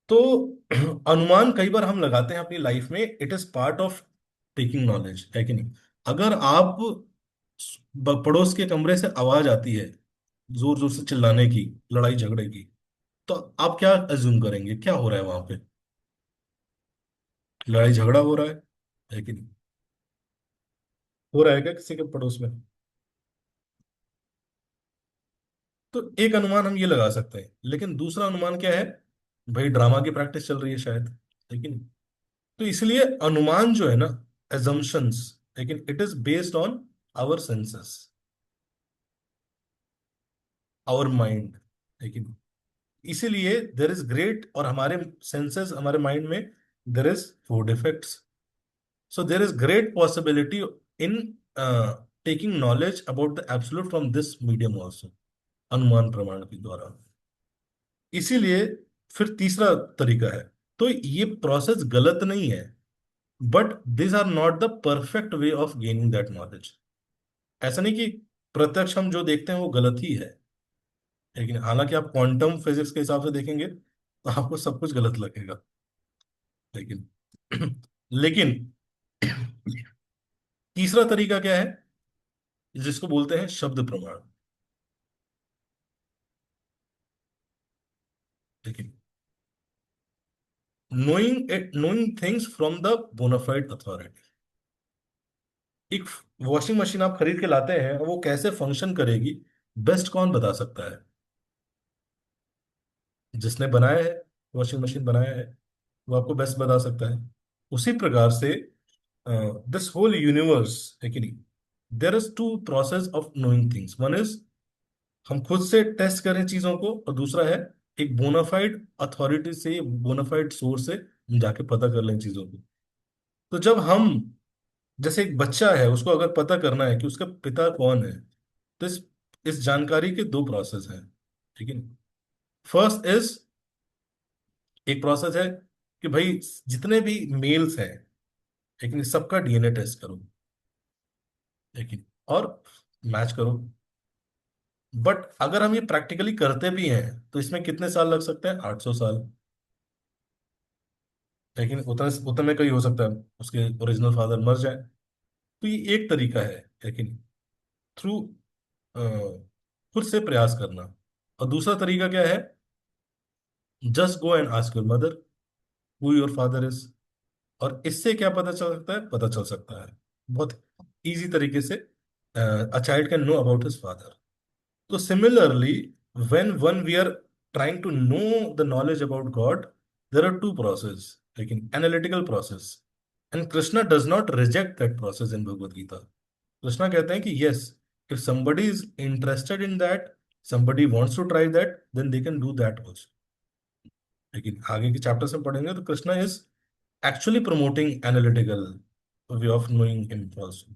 तो अनुमान कई बार हम लगाते हैं अपनी लाइफ में, it is part of taking knowledge, है कि नहीं। अगर आप पड़ोस के कमरे से आवाज आती है जोर जोर से चिल्लाने की, लड़ाई झगड़े की, तो आप क्या अज्यूम करेंगे, क्या हो रहा है वहां पे? लड़ाई झगड़ा हो रहा है कि नहीं? हो रहा है क्या किसी के पड़ोस में? तो एक अनुमान हम ये लगा सकते हैं, लेकिन दूसरा अनुमान क्या है, भाई ड्रामा की प्रैक्टिस चल रही है शायद, लेकिन तो इसलिए अनुमान जो है ना, एजम्पशंस, लेकिन it is based on our senses, our mind, लेकिन इसीलिए देर इज ग्रेट, और हमारे सेंसेस हमारे माइंड में there is four defects. So there is great possibility in taking knowledge about the absolute from this medium also, अनुमान प्रमाण के द्वारा। इसीलिए फिर तीसरा तरीका है। तो ये प्रोसेस गलत नहीं है, but this are not the perfect way of gaining that knowledge. ऐसा नहीं कि प्रत्यक्ष हम जो देखते हैं वो गलत ही है, लेकिन हालांकि आप क्वांटम फिजिक्स के हिसाब से देखेंगे तो आपको सब कुछ गलत लगेगा, लेकिन लेकिन तीसरा तरीका क्या है, जिसको बोलते हैं शब्द प्रमाण, लेकिन knowing things from the bona fide authority. एक वॉशिंग मशीन आप खरीद के लाते हैं, और वो कैसे फंक्शन करेगी, बेस्ट कौन बता सकता है? जिसने बनाया है, वॉशिंग मशीन बनाया है, वो आपको बेस्ट बता सकता है। उसी प्रकार से दिस होल यूनिवर्स, है कि नहीं, there is two process of knowing things. One is हम खुद से टेस्ट करें चीजों को, और दूसरा है एक बोनाफाइड अथॉरिटी से, बोनाफाइड सोर्स से हम जाके पता कर लें चीजों को। तो जब हम, जैसे एक बच्चा है, उसको अगर पता करना है कि उसका पिता कौन है, तो इस जानकारी के दो प्रोसेस हैं, ठीक है। फर्स्ट इज, एक प्रोसेस है कि भाई जितने भी मेल्स हैं, लेकिन सबका डीएनए टेस्ट करो, लेकिन और मैच करो। बट अगर हम ये प्रैक्टिकली करते भी हैं, तो इसमें कितने साल लग सकते हैं? 800 साल। लेकिन उतना उतना में कहीं हो सकता है उसके ओरिजिनल फादर मर जाए। तो ये एक तरीका है, लेकिन थ्रू खुद से प्रयास करना। और दूसरा तरीका क्या है, just go and ask your mother who your father is. और इससे क्या पता चल सकता है? पता चल सकता है बहुत इजी तरीके से, a child can know about his father. So similarly, when one we are trying to know the knowledge about God, there are two processes, like an analytical process, and Krishna does not reject that process in Bhagavad Gita. Krishna कहते हैं कि yes, if somebody is interested in that, somebody wants to try that, then they can do that also. लेकिन आगे के chapters में पढ़ेंगे तो Krishna is actually promoting analytical way of knowing him also.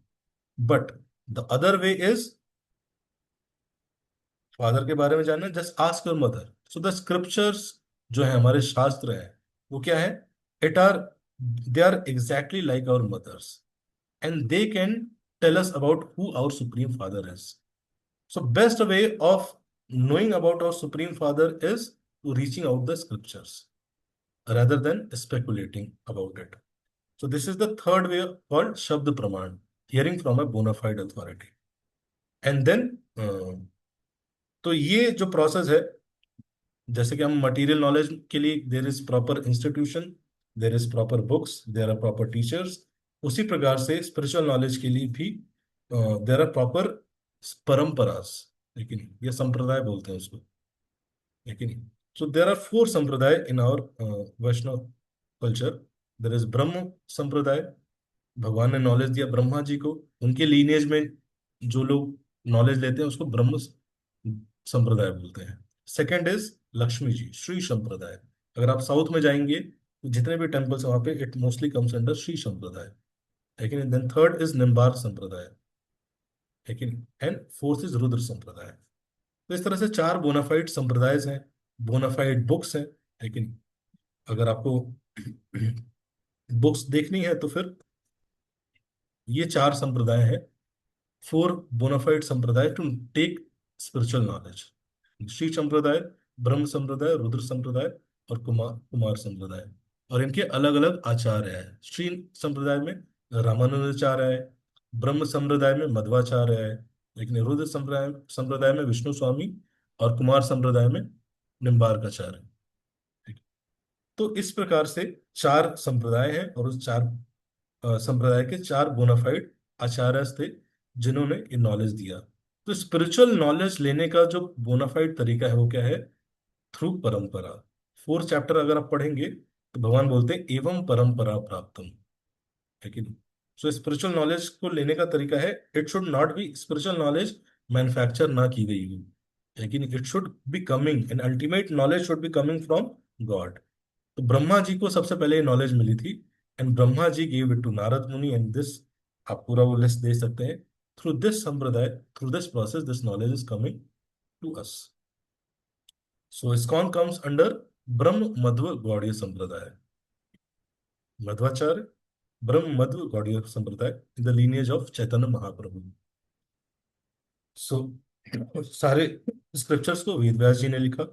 But the other way is father के बारे में जानना, just ask your mother. So the scriptures जो है, हमारे शास्त्र है, वो क्या है, it are they are exactly like our mothers, and they can tell us about who our supreme father is. So best way of knowing about our supreme father is to reaching out the scriptures rather than speculating about it. So this is the third way called shabd praman, hearing from a bona fide authority. And then तो ये जो process है, जैसे कि हम material knowledge के लिए there is proper institution, there is proper books, there are proper teachers, उसी प्रकार से स्पिरिचुअल नॉलेज के लिए भी देर आर प्रॉपर परंपरास, लेकिन ये संप्रदाय बोलते हैं उसको, लेकिन सो देर are four sampradaya in our Vaishnava culture. There is Brahma sampradaya, भगवान ने नॉलेज दिया ब्रह्मा जी को, उनके लीनिएज में जो लोग नॉलेज लेते हैं उसको ब्रह्म संप्रदाय बोलते हैं। सेकंड इज लक्ष्मी जी, श्री संप्रदाय। अगर आप साउथ में जाएंगे तो जितने भी टेम्पल्स हैं वहां पे it mostly comes under Shri संप्रदाय। लेकिन देन थर्ड इज निम्बार्क संप्रदाय। लेकिन एंड फोर्थ इज रुद्र संप्रदाय। तो इस तरह से चार बोनाफाइड संप्रदाय हैं, बोनाफाइड बुक्स हैं। लेकिन अगर आपको बुक्स देखनी है तो फिर ये चार संप्रदाय हैं, four bona fide sampradaya to take spiritual knowledge. Shri sampradaya, Brahma संप्रदाय, रुद्र संप्रदाय और कुमार कुमार संप्रदाय। और इनके अलग अलग आचार्य हैं। श्री संप्रदाय में रामानुजाचार्य है, ब्रह्म संप्रदाय में मध्वाचार्य है, लेकिन रुद्र संप्रदाय संप्रदाय में विष्णु स्वामी और कुमार संप्रदाय में निम्बार्काचार्य। ठीक है। तो इस प्रकार से चार संप्रदाय हैं और उस चार संप्रदाय के चार बोनाफाइड आचार्य थे जिन्होंने ये नॉलेज दिया। तो स्पिरिचुअल नॉलेज लेने का जो बोनाफाइड तरीका है वो क्या है? थ्रू परंपरा। फोर्थ चैप्टर अगर आप पढ़ेंगे तो भगवान बोलते हैं एवं परंपरा प्राप्तम, है कि नहीं? सो स्पिरिचुअल नॉलेज को लेने का तरीका है, it should not be spiritual knowledge manufacture ना की गई हो, लेकिन it should be coming, an ultimate knowledge should be coming from God. तो ब्रह्मा जी को सबसे पहले ये नॉलेज मिली थी, and Brahma ji gave it to Narada Muni, and this, आप पूरा वो लिस्ट दे सकते हैं, through this sampradaya, through this process this knowledge is coming to us. So ISKCON comes under Brahma Madhva Gaudiya sampradaya, Madhvacharya, Brahma Madhva Gaudiya sampradaya in the lineage of Chaitanya Mahaprabhu. सो सारे स्क्रिप्चर्स को वेद व्यास जी ने लिखा।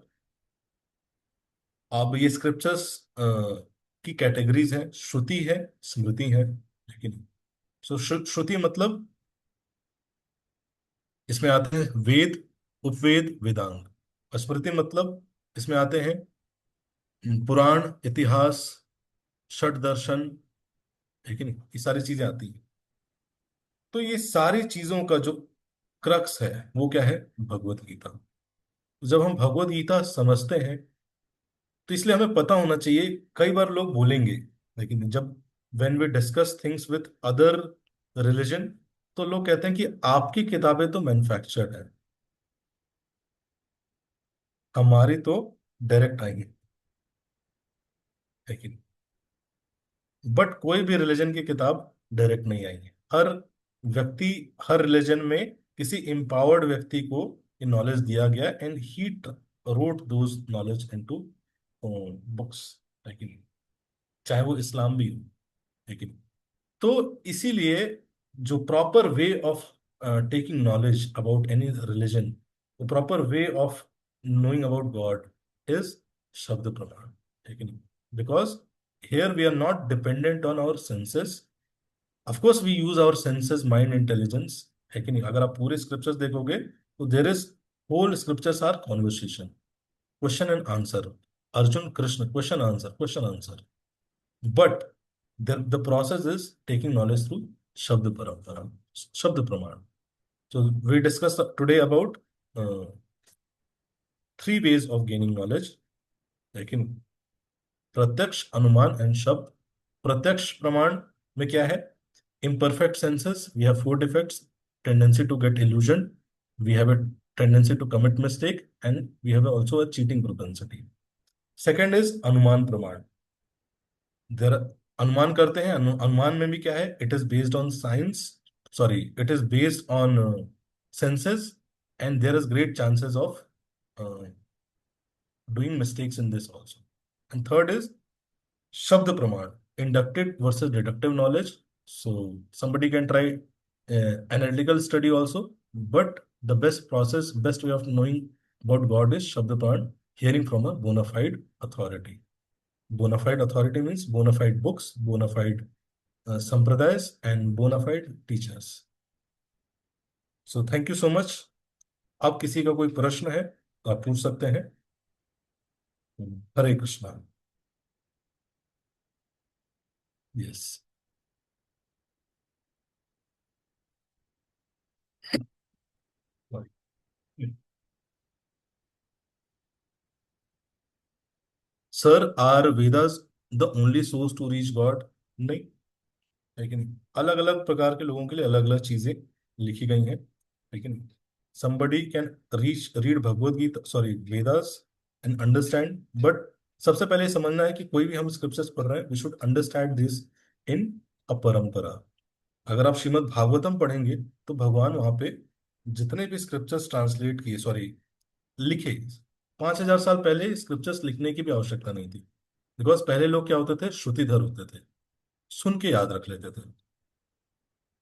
अब ये स्क्रिप्चर्स की कैटेगरीज हैं, श्रुति है, स्मृति है, लेकिन सो श्रुति मतलब इसमें आते हैं वेद, उपवेद, वेदांग। और स्मृति मतलब इसमें आते हैं पुराण, इतिहास, षट दर्शन, है कि नहीं? ये सारी चीजें आती हैं। तो ये सारी चीजों का जो क्रक्स है वो क्या है? भगवत गीता। जब हम भगवत गीता समझते हैं तो इसलिए हमें पता होना चाहिए। कई बार लोग बोलेंगे, लेकिन जब when we discuss things with other religion, तो लोग कहते हैं कि आपकी किताबें तो मैन्युफैक्चर्ड है, हमारी तो डायरेक्ट आई है कि नहीं? बट कोई भी रिलीजन की किताब डायरेक्ट नहीं आई है। हर व्यक्ति, हर रिलीजन में किसी एम्पावर्ड व्यक्ति को ये नॉलेज दिया गया, and he wrote those knowledge into books, है कि नहीं? चाहे वो इस्लाम भी हो, है कि नहीं? तो इसीलिए जो proper way of taking knowledge about any religion, the proper way of knowing about God is शब्द प्रमाण, है कि नहीं? Because here we are not dependent on our senses. Of course we use our senses, mind, intelligence, है कि नहीं? अगर आप पूरे स्क्रिप्चर्स देखोगे तो there is, whole scriptures are conversation, question and answer, Arjun Krishna, question answer. But the process is taking knowledge through shabda parampara, शब्द प्रमाण। So we discussed today about three ways of gaining knowledge, लेकिन प्रत्यक्ष, अनुमान एंड शब्द। प्रत्यक्ष प्रमाण में क्या है? imperfect senses, we have four defects: tendency to get illusion, we have a tendency to commit mistake, and we have also a cheating propensity. Second is अनुमान प्रमाण। there अनुमान करते हैं, अनुमान में भी क्या है? it is based on science, sorry, it is based on senses, and there is great chances of uh, doing mistakes in this also. And third is Shabd Praman, inductive versus deductive knowledge. So somebody can try analytical study also, but the best process, best way of knowing about God is Shabd Praman, hearing from a bona fide authority. Bona fide authority means bona fide books, bona fide sampradayas, and bona fide teachers. So thank you so much. अब किसी का कोई प्रश्न है तो आप पूछ सकते हैं। Hare Krishna. Yes. Sir, are Vedas the only source to reach God? नहीं, लेकिन अलग अलग प्रकार के लोगों के लिए अलग अलग चीजें लिखी गई हैं, लेकिन somebody can read Bhagavad Gita, sorry, Vedas, and understand, but सबसे पहले ये समझना है कि कोई भी हम स्क्रिप्चर्स पढ़ रहे हैं, we should understand this in a parampara. अगर आप श्रीमद् भागवतम पढ़ेंगे तो भगवान वहां पे जितने भी स्क्रिप्चर्स ट्रांसलेट किए, सॉरी, लिखे, 5,000 साल पहले स्क्रिप्चर्स लिखने की भी आवश्यकता नहीं थी। बिकॉज पहले लोग क्या होते थे, श्रुतिधर होते थे, सुन के याद रख लेते थे।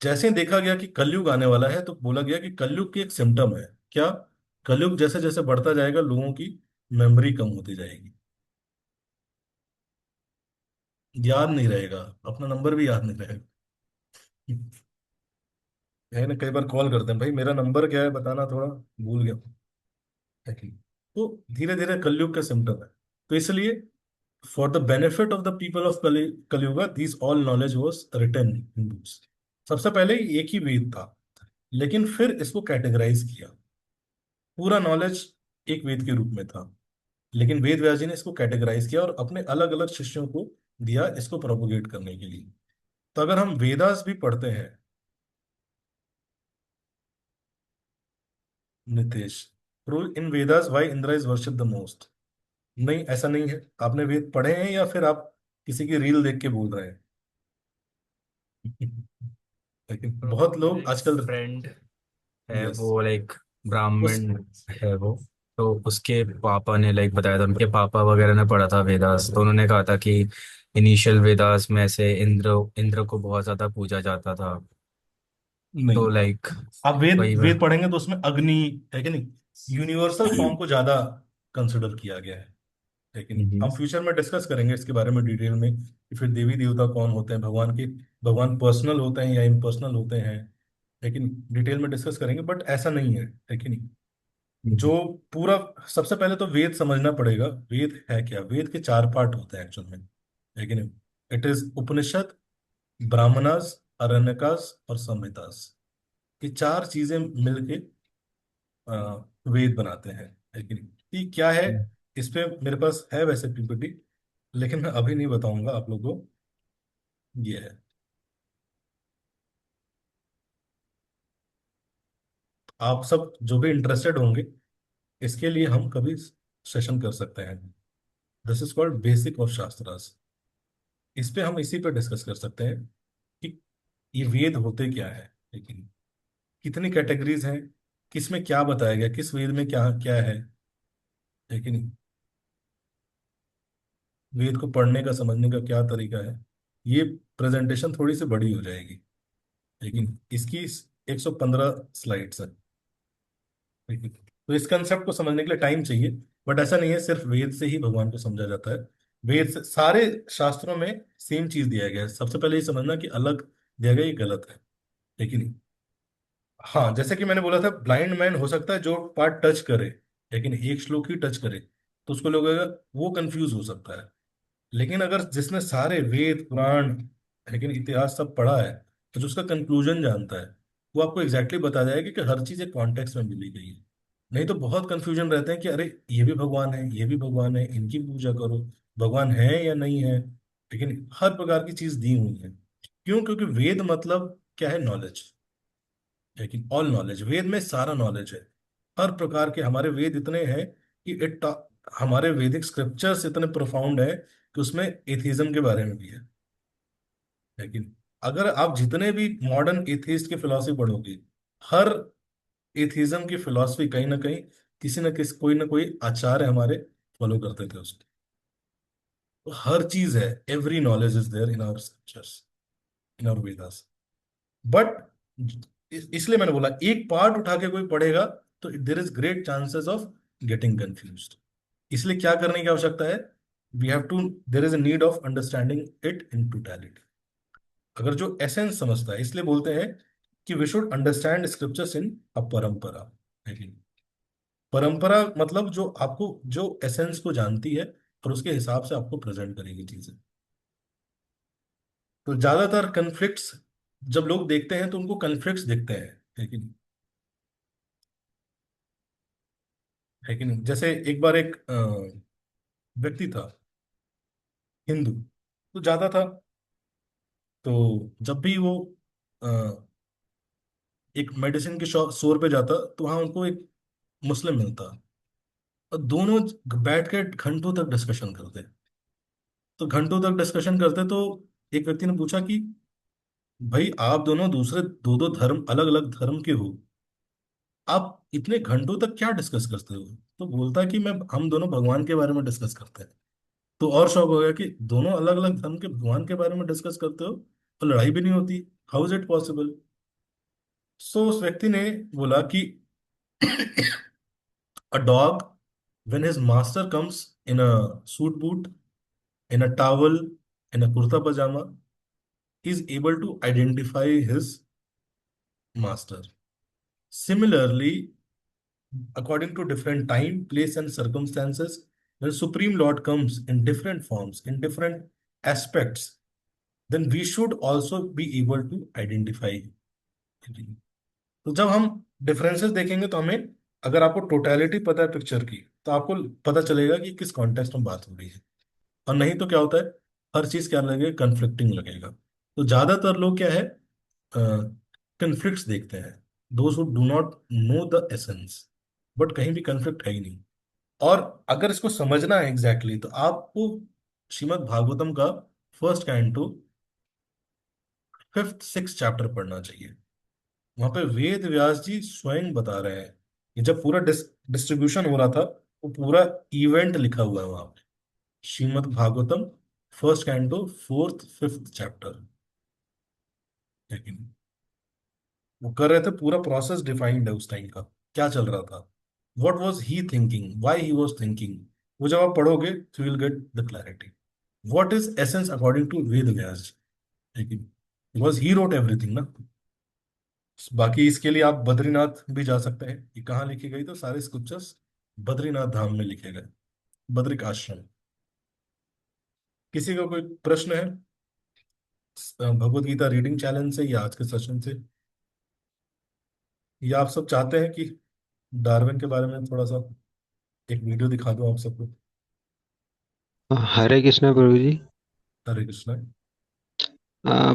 जैसे ही देखा गया कि कलयुग आने वाला है तो बोला गया कि कलयुग की एक सिम्टम है क्या, कलयुग जैसे जैसे बढ़ता जाएगा लोगों की मेमोरी कम होती जाएगी, याद नहीं रहेगा, अपना नंबर भी याद नहीं रहेगा। है ना, कई बार कॉल करते हैं, भाई मेरा नंबर क्या है बताना, थोड़ा भूल गया, है कि नहीं? तो धीरे धीरे कलयुग का सिम्टम है। तो इसलिए for the benefit of the people of Kaliyuga this all knowledge was written in books. सबसे पहले एक ही वेद था, लेकिन फिर इसको कैटेगराइज किया। पूरा नॉलेज एक वेद के रूप में था, लेकिन वेद व्यास जी ने इसको कैटेगराइज किया और अपने अलग अलग शिष्यों को दिया इसको प्रोपोगेट करने के लिए। तो अगर हम वेदास भी पढ़ते हैं, Nitesh, in Vedas why Indra is worship the most? नहीं, ऐसा नहीं है। आपने वेद पढ़े हैं या फिर आप किसी की रील देख के बोल रहे हैं? लेकिन तो बहुत मेरा लोग एक आजकल। फ्रेंड है, यस। वो लाइक उस ब्राह्मण है वो। तो उसके पापा ने लाइक बताया था, उनके पापा वगैरह ने पढ़ा था वेदास, तो उन्होंने कहा था कि इनिशियल वेदास में से इंद्र इंद्र को बहुत ज्यादा पूजा जाता था। नहीं, तो लाइक आप वेद वही मैं। वेद पढ़ेंगे तो उसमें अग्नि, है कि नहीं, यूनिवर्सल फॉर्म को ज्यादा कंसिडर किया गया है। लेकिन हम्म। हम फ्यूचर में डिस्कस करेंगे इसके बारे में डिटेल में कि फिर देवी देवता कौन होते हैं, भगवान के, भगवान पर्सनल होते हैं या इम्पर्सनल होते हैं, लेकिन डिटेल में डिस्कस करेंगे। बट ऐसा नहीं है कि नहीं? जो पूरा, सबसे पहले तो वेद समझना पड़ेगा, वेद है क्या। वेद के 4 पार्ट होते हैं एक्चुअल में, है कि नहीं? इट इज उपनिषद, ब्राह्मणास, अरण्यकास और संहितास। ये 4 चीजें मिलके वेद बनाते हैं, है कि नहीं? ये क्या है, इस पे मेरे पास है वैसे पीपीटी, लेकिन मैं अभी नहीं बताऊंगा आप लोगों को। ये है, आप सब जो भी इंटरेस्टेड होंगे इसके लिए हम कभी सेशन कर सकते हैं। This is called basic of shastras. इस पे हम इसी पे डिस्कस कर सकते हैं कि ये वेद होते क्या है, लेकिन कितनी कैटेगरीज हैं, किस में क्या बताया गया, किस वेद में क्या क्या है, लेकिन वेद को पढ़ने का, समझने का क्या तरीका है। ये प्रेजेंटेशन थोड़ी सी बड़ी हो जाएगी, लेकिन इसकी 115 स्लाइड्स है, ठीक है? तो इस कंसेप्ट को समझने के लिए टाइम चाहिए। बट ऐसा नहीं है सिर्फ वेद से ही भगवान को समझा जाता है। वेद से, सारे शास्त्रों में सेम चीज दिया गया है। सबसे पहले ये समझना कि अलग दिया गया ये गलत है, लेकिन हाँ, जैसे कि मैंने बोला था, ब्लाइंड मैन हो सकता है जो पार्ट टच करे, लेकिन एक श्लोक ही टच करे तो उसको लगेगा, वो कंफ्यूज हो सकता है। लेकिन अगर जिसने सारे वेद पुराण, लेकिन इतिहास सब पढ़ा है, तो जो उसका कंक्लूजन जानता है, वो आपको एग्जैक्टली बता जाएगा कि हर चीज एक कॉन्टेक्स्ट में मिली गई है। नहीं तो बहुत कंफ्यूजन रहते हैं कि अरे ये भी भगवान है, ये भी भगवान है, इनकी पूजा करो, भगवान है या नहीं है। लेकिन हर प्रकार की चीज दी हुई है। क्यों? क्योंकि वेद मतलब क्या है, नॉलेज। लेकिन ऑल नॉलेज, वेद में सारा नॉलेज है। हर प्रकार के हमारे वेद इतने हैं कि हमारे वैदिक स्क्रिप्चर्स इतने प्रोफाउंड है कि उसमें एथिज्म के बारे में भी है। लेकिन अगर आप जितने भी मॉडर्न एथिस्ट की फिलॉसफी पढ़ोगे, हर एथिज्म की फिलॉसफी कहीं ना कहीं किसी न किसी, कोई ना कोई आचार्य हमारे फॉलो करते थे उसको। तो हर चीज है, every knowledge is there in our scriptures, in our Vedas. But इसलिए मैंने बोला, एक पार्ट उठा के कोई पढ़ेगा तो there is great chances of getting confused. इसलिए क्या करने की आवश्यकता है, we have to, there is a need of understanding it in totality. अगर जो एसेंस समझता है, इसलिए बोलते हैं कि we should understand scriptures in a parampara. लेकिन परंपरा मतलब जो आपको, जो एसेंस को जानती है और उसके हिसाब से आपको प्रेजेंट करेगी चीजें। तो ज्यादातर कन्फ्लिक्ट्स जब लोग देखते हैं तो उनको कन्फ्लिक्ट्स दिखते हैं, लेकिन है कि नहीं? जैसे एक बार एक व्यक्ति था, हिंदू तो ज्यादा था। तो जब भी वो एक मेडिसिन की शॉप स्टोर पे जाता तो वहां उनको एक मुस्लिम मिलता, और दोनों बैठ के घंटों तक डिस्कशन करते। तो घंटों तक डिस्कशन करते तो एक व्यक्ति ने पूछा कि भाई आप दोनों दूसरे दो दो धर्म, अलग अलग धर्म के हो, आप इतने घंटों तक क्या डिस्कस करते हो? तो बोलता है कि मैं हम दोनों भगवान के बारे में डिस्कस करते हैं। तो और शौक हो गया कि दोनों अलग अलग धर्म के भगवान के बारे में डिस्कस करते हो तो लड़ाई भी नहीं होती, हाउ इज इट पॉसिबल? सो उस व्यक्ति ने बोला कि a dog, when his master comes in a suit boot, in a towel, in a kurta pajama, is able to identify his master. Similarly, according to different time, place, and circumstances, when Supreme Lord comes in different forms, in different aspects, then we should also be able to identify him. तो जब हम differences देखेंगे तो हमें, अगर आपको totality पता है पिक्चर की, तो आपको पता चलेगा कि किस कॉन्टेक्स्ट में बात हो रही है। और नहीं तो क्या होता है, हर चीज क्या लगेगा, कन्फ्लिक्टिंग लगेगा। तो ज्यादातर लोग क्या है, कन्फ्लिक्ट्स देखते हैं, those who do not know the essence. But कहीं भी कन्फ्लिक्ट है ही नहीं। और अगर इसको समझना है एग्जैक्टली तो आपको श्रीमद् भागवतम का first canto, fifth six chapter पढ़ना चाहिए। वहां पे वेद व्यास जी स्वयं बता रहे हैं कि जब पूरा डिस्ट्रीब्यूशन हो रहा था, वो पूरा इवेंट लिखा हुआ है वहां पे। Shrimad Bhagavatam first canto fourth fifth chapter, लेकिन वो कर रहे थे, पूरा प्रोसेस डिफाइंड है उस टाइम का, क्या चल रहा था, what was he thinking, why he was thinking. वो जब आप पढ़ोगे तो will get the clarity, what is essence according to Ved Vyas. लेकिन बिकॉज ही रोट एवरीथिंग ना। बाकी इसके लिए आप बद्रीनाथ भी जा सकते हैं, ये कहाँ लिखी गई, तो सारे स्क्रिप्चर्स बद्रीनाथ धाम में लिखे गए, बद्रिक आश्रम। किसी का कोई प्रश्न है भगवत गीता रीडिंग चैलेंज से या आज के सेशन से, या आप सब चाहते हैं कि डार्विन के बारे में थोड़ा सा एक वीडियो दिखा दूं आप सबको? हरे कृष्ण प्रभु जी। हरे कृष्णा।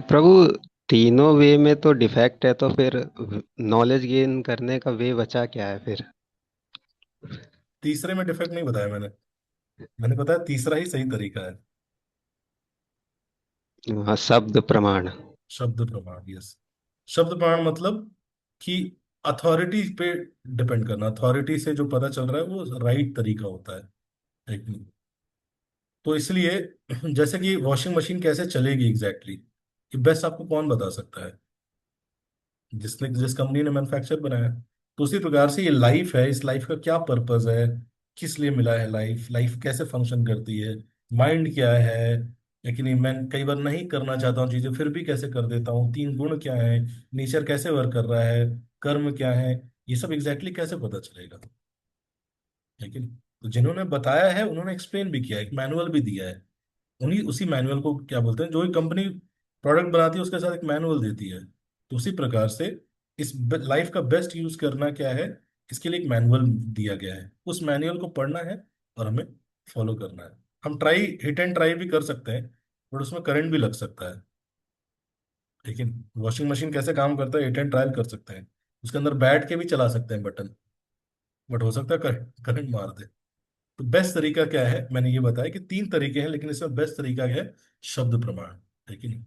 प्रभु, तीनों वे में तो डिफेक्ट है, तो फिर नॉलेज गेन करने का वे बचा क्या है फिर? तीसरे में डिफेक्ट नहीं बताया मैंने, मैंने बताया तीसरा ही सही तरीका है। शब्द प्रमाण। शब्द प्रमाण, यस। शब्द प्रमाण मतलब कि अथॉरिटी पे डिपेंड करना, अथॉरिटी से जो पता चल रहा है वो राइट तरीका होता है। एक नहीं। तो इसलिए जैसे कि वॉशिंग मशीन कैसे चलेगी एग्जैक्टली, ये बेस्ट आपको कौन बता सकता है? जिसने, जिस कंपनी ने मैन्युफैक्चर बनाया। तो उसी प्रकार से ये लाइफ है, इस लाइफ का क्या पर्पस है, किस लिए मिला है लाइफ, लाइफ कैसे फंक्शन करती है, माइंड क्या है। लेकिन ये मैं कई बार नहीं करना चाहता हूँ चीजें, फिर भी कैसे कर देता हूँ, तीन गुण क्या है, नेचर कैसे वर्क कर रहा है, कर्म क्या है, ये सब एग्जैक्टली कैसे पता चलेगा? लेकिन तो जिन्होंने बताया है उन्होंने एक्सप्लेन भी किया है, एक मैनुअल भी दिया है। उन्हीं उसी मैनुअल को क्या बोलते हैं, जो भी कंपनी प्रोडक्ट बनाती है उसके साथ एक मैनुअल देती है। तो उसी प्रकार से इस लाइफ का बेस्ट यूज करना क्या है, इसके लिए एक मैनुअल दिया गया है, उस मैनुअल को पढ़ना है और हमें फॉलो करना है। हम ट्राई, हिट एंड ट्राई भी कर सकते हैं, बट उसमें करंट भी लग सकता है। लेकिन वॉशिंग मशीन कैसे काम करता है, हिट एंड ट्रायल कर सकते हैं, उसके अंदर बैठ के भी चला सकते हैं बटन, बट हो सकता है करंट मार दे। तो बेस्ट तरीका क्या है, मैंने ये बताया कि तीन तरीके हैं, लेकिन इसमें बेस्ट तरीका है शब्द प्रमाण। है कि नहीं?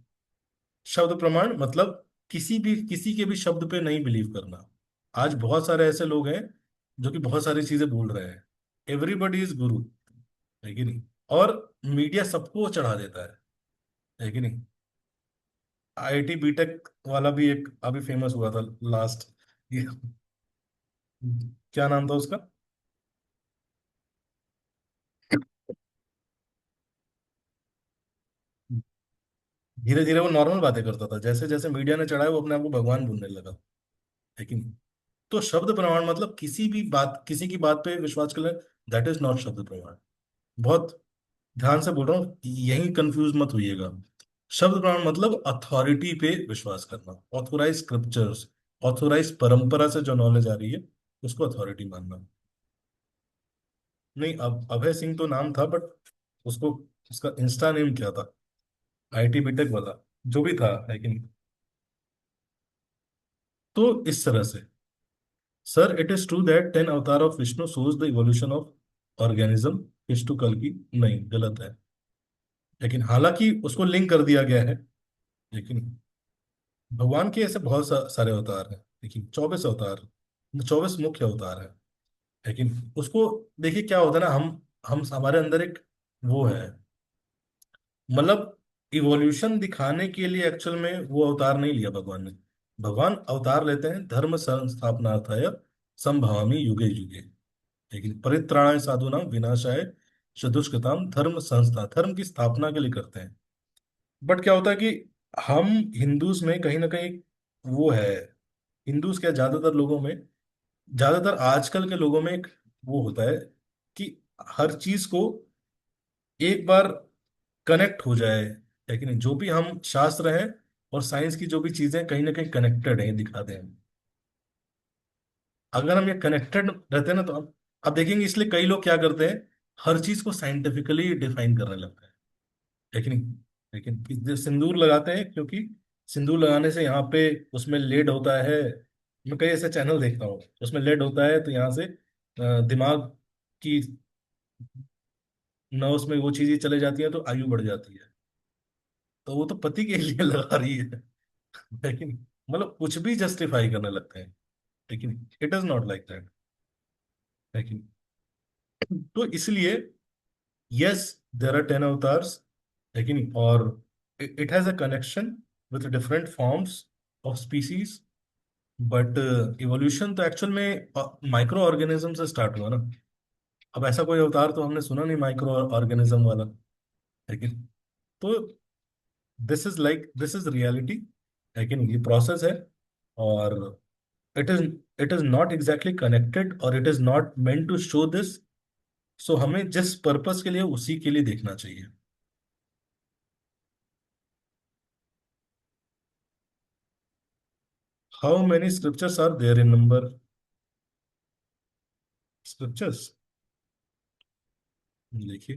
शब्द प्रमाण मतलब किसी के भी शब्द पे नहीं बिलीव करना। आज बहुत सारे ऐसे लोग हैं जो कि बहुत सारी चीजें बोल रहे हैं, एवरीबडी इज गुरु। है कि नहीं? और मीडिया सबको चढ़ा देता है कि नहीं? आईआईटी बीटेक वाला भी एक अभी फेमस हुआ था लास्ट, क्या नाम था उसका, धीरे धीरे वो नॉर्मल बातें करता था, जैसे जैसे मीडिया ने चढ़ाया वो अपने आप को भगवान बोलने लगा। है कि नहीं? तो शब्द प्रमाण मतलब किसी भी बात, किसी की बात पे विश्वास कर ले, दैट इज नॉट शब्द प्रमाण। बहुत ध्यान से बोल रहा हूँ, यही कंफ्यूज मत होइएगा। शब्द प्रमाण मतलब अथॉरिटी पे विश्वास करना, ऑथोराइज स्क्रिप्चर्स, ऑथोराइज परंपरा से जो नॉलेज आ रही है उसको अथॉरिटी मानना। नहीं, अब अभय सिंह तो नाम था, बट उसको, उसका इंस्टा नेम क्या था, आईटी बीटेक वाला जो भी था, लेकिन तो इस तरह से, sir it is true that 10 अवतार of Vishnu shows the evolution of organism, Vishnu कल की नहीं, गलत है। लेकिन हालांकि उसको लिंक कर दिया गया है, लेकिन भगवान के ऐसे बहुत सारे अवतार हैं। लेकिन 24 अवतार, 24 मुख्य अवतार है। लेकिन उसको देखिए क्या होता है ना, हम हमारे अंदर एक वो है, मतलब इवोल्यूशन दिखाने के लिए एक्चुअल में वो अवतार नहीं लिया भगवान ने। भगवान अवतार लेते हैं धर्म संस्थापनार्थाय संभवामि युगे युगे, लेकिन परित्राणाय साधुनां विनाशाय च दुष्कृताम धर्म संस्था, धर्म की स्थापना के लिए करते हैं। बट क्या होता है कि हम हिंदूज में कहीं ना कहीं वो है, हिंदूज क्या ज्यादातर लोगों में, ज्यादातर आजकल के लोगों में एक वो होता है कि हर चीज को एक बार कनेक्ट हो जाए। लेकिन जो भी हम शास्त्र हैं और साइंस की जो भी चीजें कहीं ना कहीं कनेक्टेड है दिखाते हैं। अगर हम ये कनेक्टेड रहते हैं ना, तो अब देखेंगे, इसलिए कई लोग क्या करते हैं, हर चीज को साइंटिफिकली डिफाइन करने लगते हैं। लेकिन लेकिन जो सिंदूर लगाते हैं, क्योंकि सिंदूर लगाने से यहाँ पे उसमें लेड होता है। मैं कई ऐसे चैनल देखता हूँ, उसमें लेड होता है, तो यहाँ से दिमाग की नर्व्स में वो चीजें चले जाती हैं, तो आयु बढ़ जाती है। तो वो तो पति के लिए लगा रही है। लेकिन मतलब कुछ भी जस्टिफाई करने लगते हैं, लेकिन it is not like that. लेकिन तो इसलिए यस, देर आर 10 अवतार्स, लेकिन और it has a connection with different forms of species. But evolution तो एक्चुअल में माइक्रो ऑर्गेनिज्म से स्टार्ट हुआ ना। अब ऐसा कोई अवतार तो हमने सुना नहीं माइक्रो ऑर्गेनिज्म वाला। लेकिन तो दिस इज रियलिटी, लेकिन ये प्रोसेस है। और it is it is not exactly connected, और it is not meant to show this. So हमें जिस पर्पस के लिए, उसी के लिए देखना चाहिए। How many scriptures are there in number, scriptures देखिए।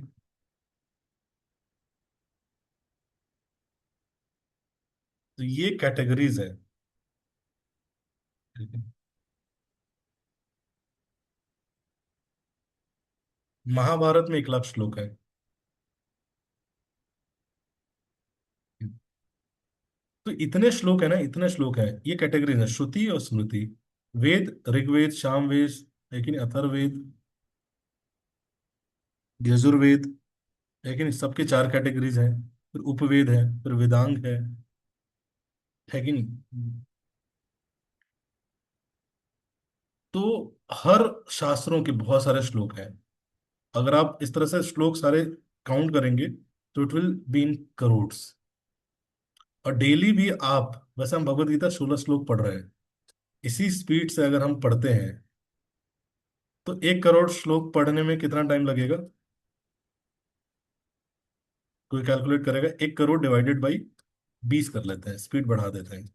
तो ये कैटेगरीज है। ठीक है? महाभारत में 1 लाख श्लोक है। तो इतने श्लोक है ना, इतने श्लोक है। ये कैटेगरीज है, श्रुति और स्मृति। वेद, ऋग्वेद, सामवेद, लेकिन अथर्ववेद, यजुर्वेद, लेकिन सबके 4 कैटेगरीज हैं। फिर उपवेद है, फिर वेदांग है कि नहीं। तो हर शास्त्रों के बहुत सारे श्लोक हैं। अगर आप इस तरह से श्लोक सारे काउंट करेंगे, तो it will be in crores. और डेली भी आप, वैसे हम भगवत गीता 16 श्लोक पढ़ रहे हैं, इसी स्पीड से अगर हम पढ़ते हैं, तो 1 करोड़ श्लोक पढ़ने में कितना टाइम लगेगा? कोई कैलकुलेट करेगा? 1 करोड़ डिवाइडेड बाई 20 कर लेते हैं, स्पीड बढ़ा देते हैं।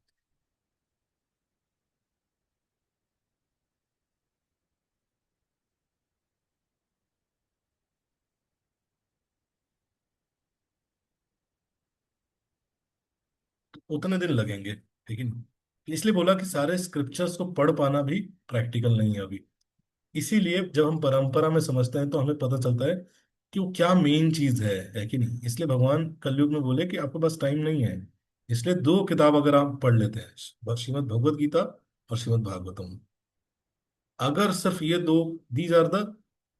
उतने दिन लगेंगे। लेकिन इसलिए बोला कि सारे स्क्रिप्चर्स को पढ़ पाना भी प्रैक्टिकल नहीं है अभी। इसीलिए जब हम परंपरा में समझते हैं, तो हमें पता चलता है कि वो क्या मेन चीज है कि नहीं। इसलिए भगवान कलयुग में बोले कि आपके पास टाइम नहीं है, इसलिए 2 किताब अगर आप पढ़ लेते हैं, श्रीमद् भगवत गीता और श्रीमद् भागवतम। अगर सिर्फ ये दो, these are the,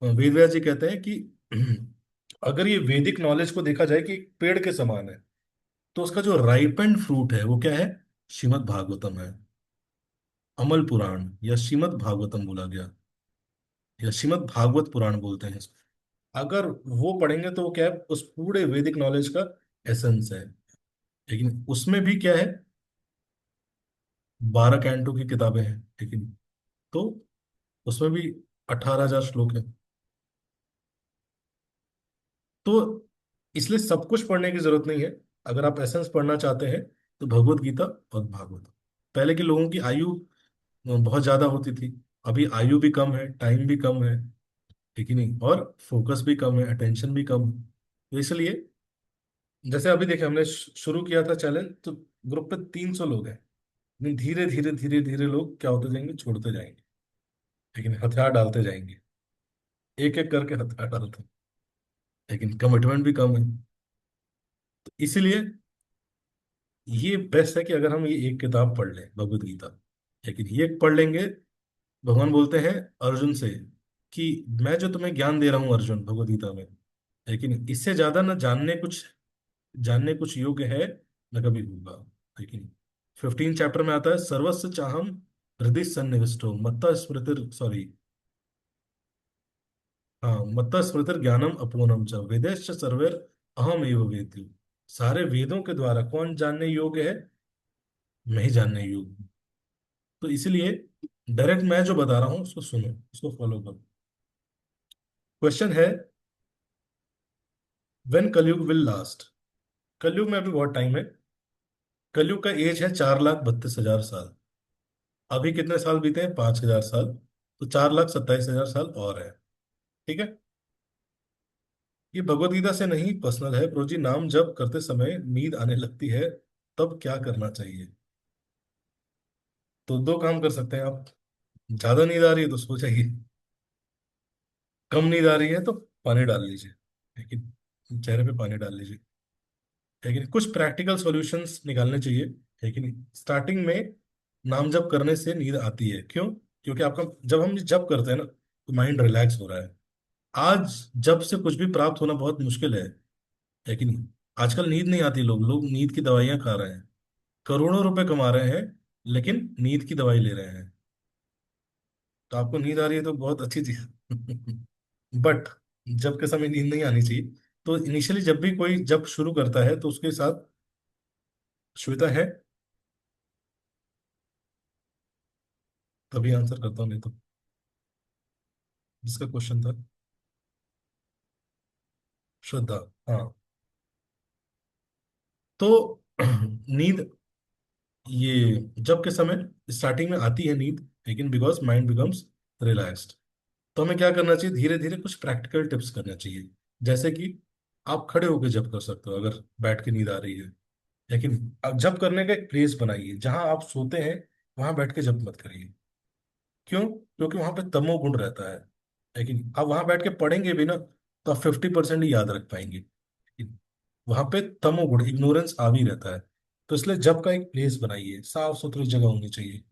Ved Vyas जी कहते हैं कि अगर ये वैदिक नॉलेज को देखा जाए कि एक पेड़ के समान है, तो उसका जो राइपेंड फ्रूट है वो क्या है? श्रीमद् भागवतम है। अमल पुराण या श्रीमद् भागवतम बोला गया, या श्रीमद् भागवत पुराण बोलते हैं इसको। अगर वो पढ़ेंगे तो वो क्या है, उस पूरे वैदिक नॉलेज का एसेंस है। लेकिन उसमें भी क्या है, 12 कैंटो की किताबें हैं। लेकिन तो उसमें भी 18,000 श्लोक है। तो इसलिए सब कुछ पढ़ने की जरूरत नहीं है। अगर आप एसेंस पढ़ना चाहते हैं, तो भगवत गीता और भागवत। पहले के लोगों की आयु बहुत ज्यादा होती थी, अभी आयु भी कम है, टाइम भी कम है। ठीक ही नहीं, और फोकस भी कम है, अटेंशन भी कम है। तो इसलिए जैसे अभी देखे, हमने शुरू किया था चैलेंज, तो ग्रुप पे 300 लोग हैं। लेकिन धीरे धीरे धीरे धीरे लोग क्या होते जाएंगे, छोड़ते जाएंगे, लेकिन हथियार डालते जाएंगे, एक एक करके हथियार डालते हैं, लेकिन कमिटमेंट भी कम है। तो इसीलिए ये बेस्ट है कि अगर हम ये एक किताब पढ़ लें भगवत गीता, लेकिन ये पढ़ लेंगे, भगवान बोलते हैं अर्जुन से कि मैं जो तुम्हें ज्ञान दे रहा हूँ अर्जुन भगवत गीता में, लेकिन इससे ज्यादा ना जानने कुछ योग्य है न कभी होगा। लेकिन 15 चैप्टर में आता है, सर्वस्व चाहम हृदय सन्निविष्टो मत्ता स्मृतिर, सॉरी, हाँ, मत्ता स्मृतिर ज्ञानम अपूर्णम च वेदैश्च सर्वैर अहम एव वेद्यु। सारे वेदों के द्वारा कौन जानने योग्य है, मैं ही जानने योग्य हूँ। तो इसलिए डायरेक्ट मैं जो बता रहा हूँ उसको सुनो, उसको फॉलो करो। क्वेश्चन है, व्हेन कलयुग विल लास्ट। कलयुग में अभी बहुत टाइम है। कलयुग का एज है 4,32,000 साल। अभी कितने साल बीते हैं, 5,000 साल, तो 4,27,000 साल और है। ठीक है। ये भगवत गीता से नहीं, पर्सनल है। प्रोजी, नाम जप करते समय नींद आने लगती है, तब क्या करना चाहिए? तो दो काम कर सकते हैं आप। ज्यादा नींद आ रही है तो सो जाइए, कम नींद आ रही है तो पानी डाल लीजिए, लेकिन चेहरे पे पानी डाल लीजिए। लेकिन कुछ प्रैक्टिकल सॉल्यूशंस निकालने चाहिए। लेकिन स्टार्टिंग में नाम जप करने से नींद आती है, क्यों? क्योंकि आपका, जब हम जप करते हैं ना, तो माइंड रिलैक्स हो रहा है। आज जब से कुछ भी प्राप्त होना बहुत मुश्किल है, लेकिन आजकल नींद नहीं आती, लोग लोग नींद की दवाइयां खा रहे हैं, करोड़ों रुपए कमा रहे हैं, लेकिन नींद की दवाई ले रहे हैं। तो आपको नींद आ रही है तो बहुत अच्छी चीज बट जब के समय नींद नहीं आनी चाहिए। तो इनिशियली जब भी कोई जब शुरू करता है तो उसके साथ, श्वेता है, तभी आंसर करता हूँ, नहीं तो जिसका क्वेश्चन था। श्रद्धा, हाँ। तो नींद, ये जब के समय स्टार्टिंग में आती है नींद, लेकिन बिकॉज माइंड बिकम्स रिलैक्स्ड। तो हमें क्या करना चाहिए, धीरे धीरे कुछ प्रैक्टिकल टिप्स करना चाहिए। जैसे कि आप खड़े होकर जब कर सकते हो अगर बैठ के नींद आ रही है, लेकिन अब जब करने का एक प्लेस बनाइए जहां आप सोते हैं, वहां बैठ के जब मत करिए। क्यों? क्योंकि वहां पे तमोगुण रहता है। लेकिन आप वहां बैठ के पढ़ेंगे भी ना, तो आप 50% ही याद रख पाएंगे। वहां पे तमोगुण, इग्नोरेंस आ भी रहता है। तो इसलिए जब का एक प्लेस बनाइए, साफ सुथरी जगह होनी चाहिए।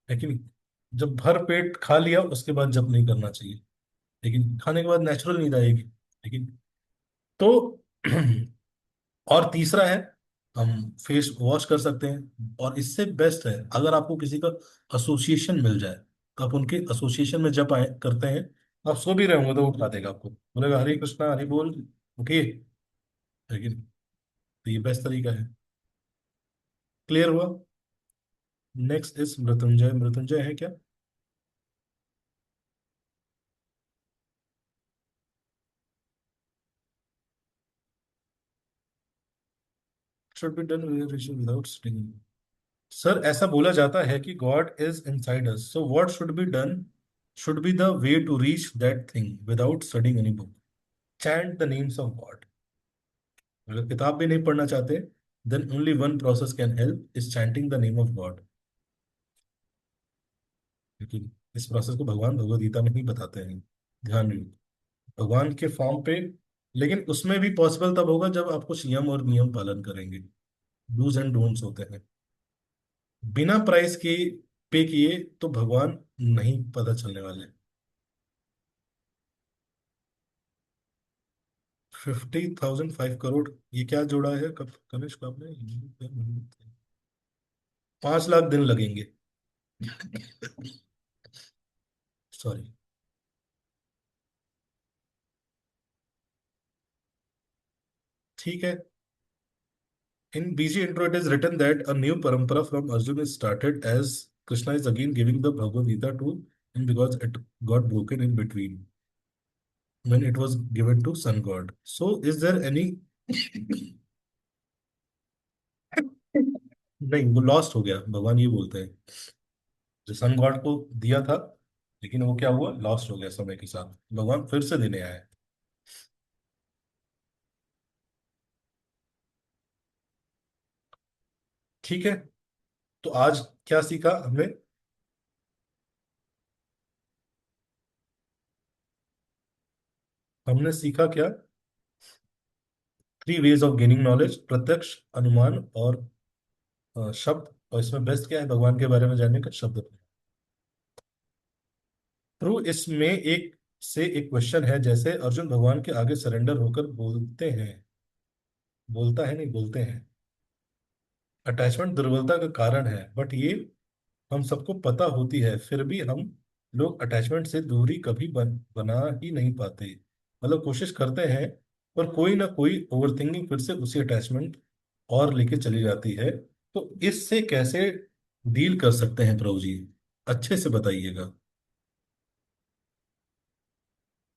लेकिन जब भर पेट खा लिया उसके बाद जब नहीं करना चाहिए, लेकिन खाने के बाद नेचुरल नींद आएगी। लेकिन तो और तीसरा है, हम फेस वॉश कर सकते हैं। और इससे बेस्ट है अगर आपको किसी का एसोसिएशन मिल जाए, तो आप उनके एसोसिएशन में जब आए करते हैं, आप सो भी रहे होंगे तो उठा देगा आपको, बोलेगा हरे कृष्णा हरि बोल, उठिए। लेकिन तो ये बेस्ट तरीका है। क्लियर हुआ? Next is Mrityunjay. मृत्युंजय है क्या? Should be done without studying. Sir, ऐसा बोला जाता है कि God is inside us, so what should be done, should be the way to reach that thing without studying any book? Chant the names of God. अगर किताब भी नहीं पढ़ना चाहते, then only one process can help, is chanting the name of God. लेकिन इस process को भगवान भगवद गीता में ही बताते हैं, ध्यान रखिए, भगवान के फॉर्म पे। लेकिन उसमें भी पॉसिबल तब होगा जब आप कुछ यम और नियम पालन करेंगे, डूज एंड डोंट्स होते हैं। बिना प्राइस के पे किए तो भगवान नहीं पता चलने वाले। 50,000, 5 करोड़, ये क्या जोड़ा है कब गणेश क्लब ने? 5 लाख दिन लगेंगे। सॉरी। ठीक है। In BG intro, it is written that a new parampara from Arjuna is started as Krishna is again giving the Bhagavad Gita to him because it got broken in between when it was given to Sun God. So, is there any? नहीं, वो lost हो गया, भगवान ये बोलते हैं। जो sun god को दिया था, लेकिन वो क्या हुआ, लॉस्ट हो गया समय के साथ, भगवान फिर से देने आए। ठीक है। तो आज क्या सीखा हमने? हमने सीखा क्या? 3 वेज ऑफ गेनिंग नॉलेज, प्रत्यक्ष, अनुमान और शब्द। और इसमें बेस्ट क्या है भगवान के बारे में जानने का? शब्द। ट्रू, इसमें एक क्वेश्चन है, जैसे अर्जुन भगवान के आगे सरेंडर होकर बोलते हैं, बोलता है नहीं, बोलते हैं, अटैचमेंट दुर्बलता का कारण है, बट ये हम सबको पता होती है, फिर भी हम लोग अटैचमेंट से दूरी कभी बना ही नहीं पाते। मतलब कोशिश करते हैं, पर कोई ना कोई ओवरथिंकिंग फिर से उसी अटैचमेंट और लेके चली जाती है। तो इससे कैसे डील कर सकते हैं प्रभु जी? अच्छे से बताइएगा।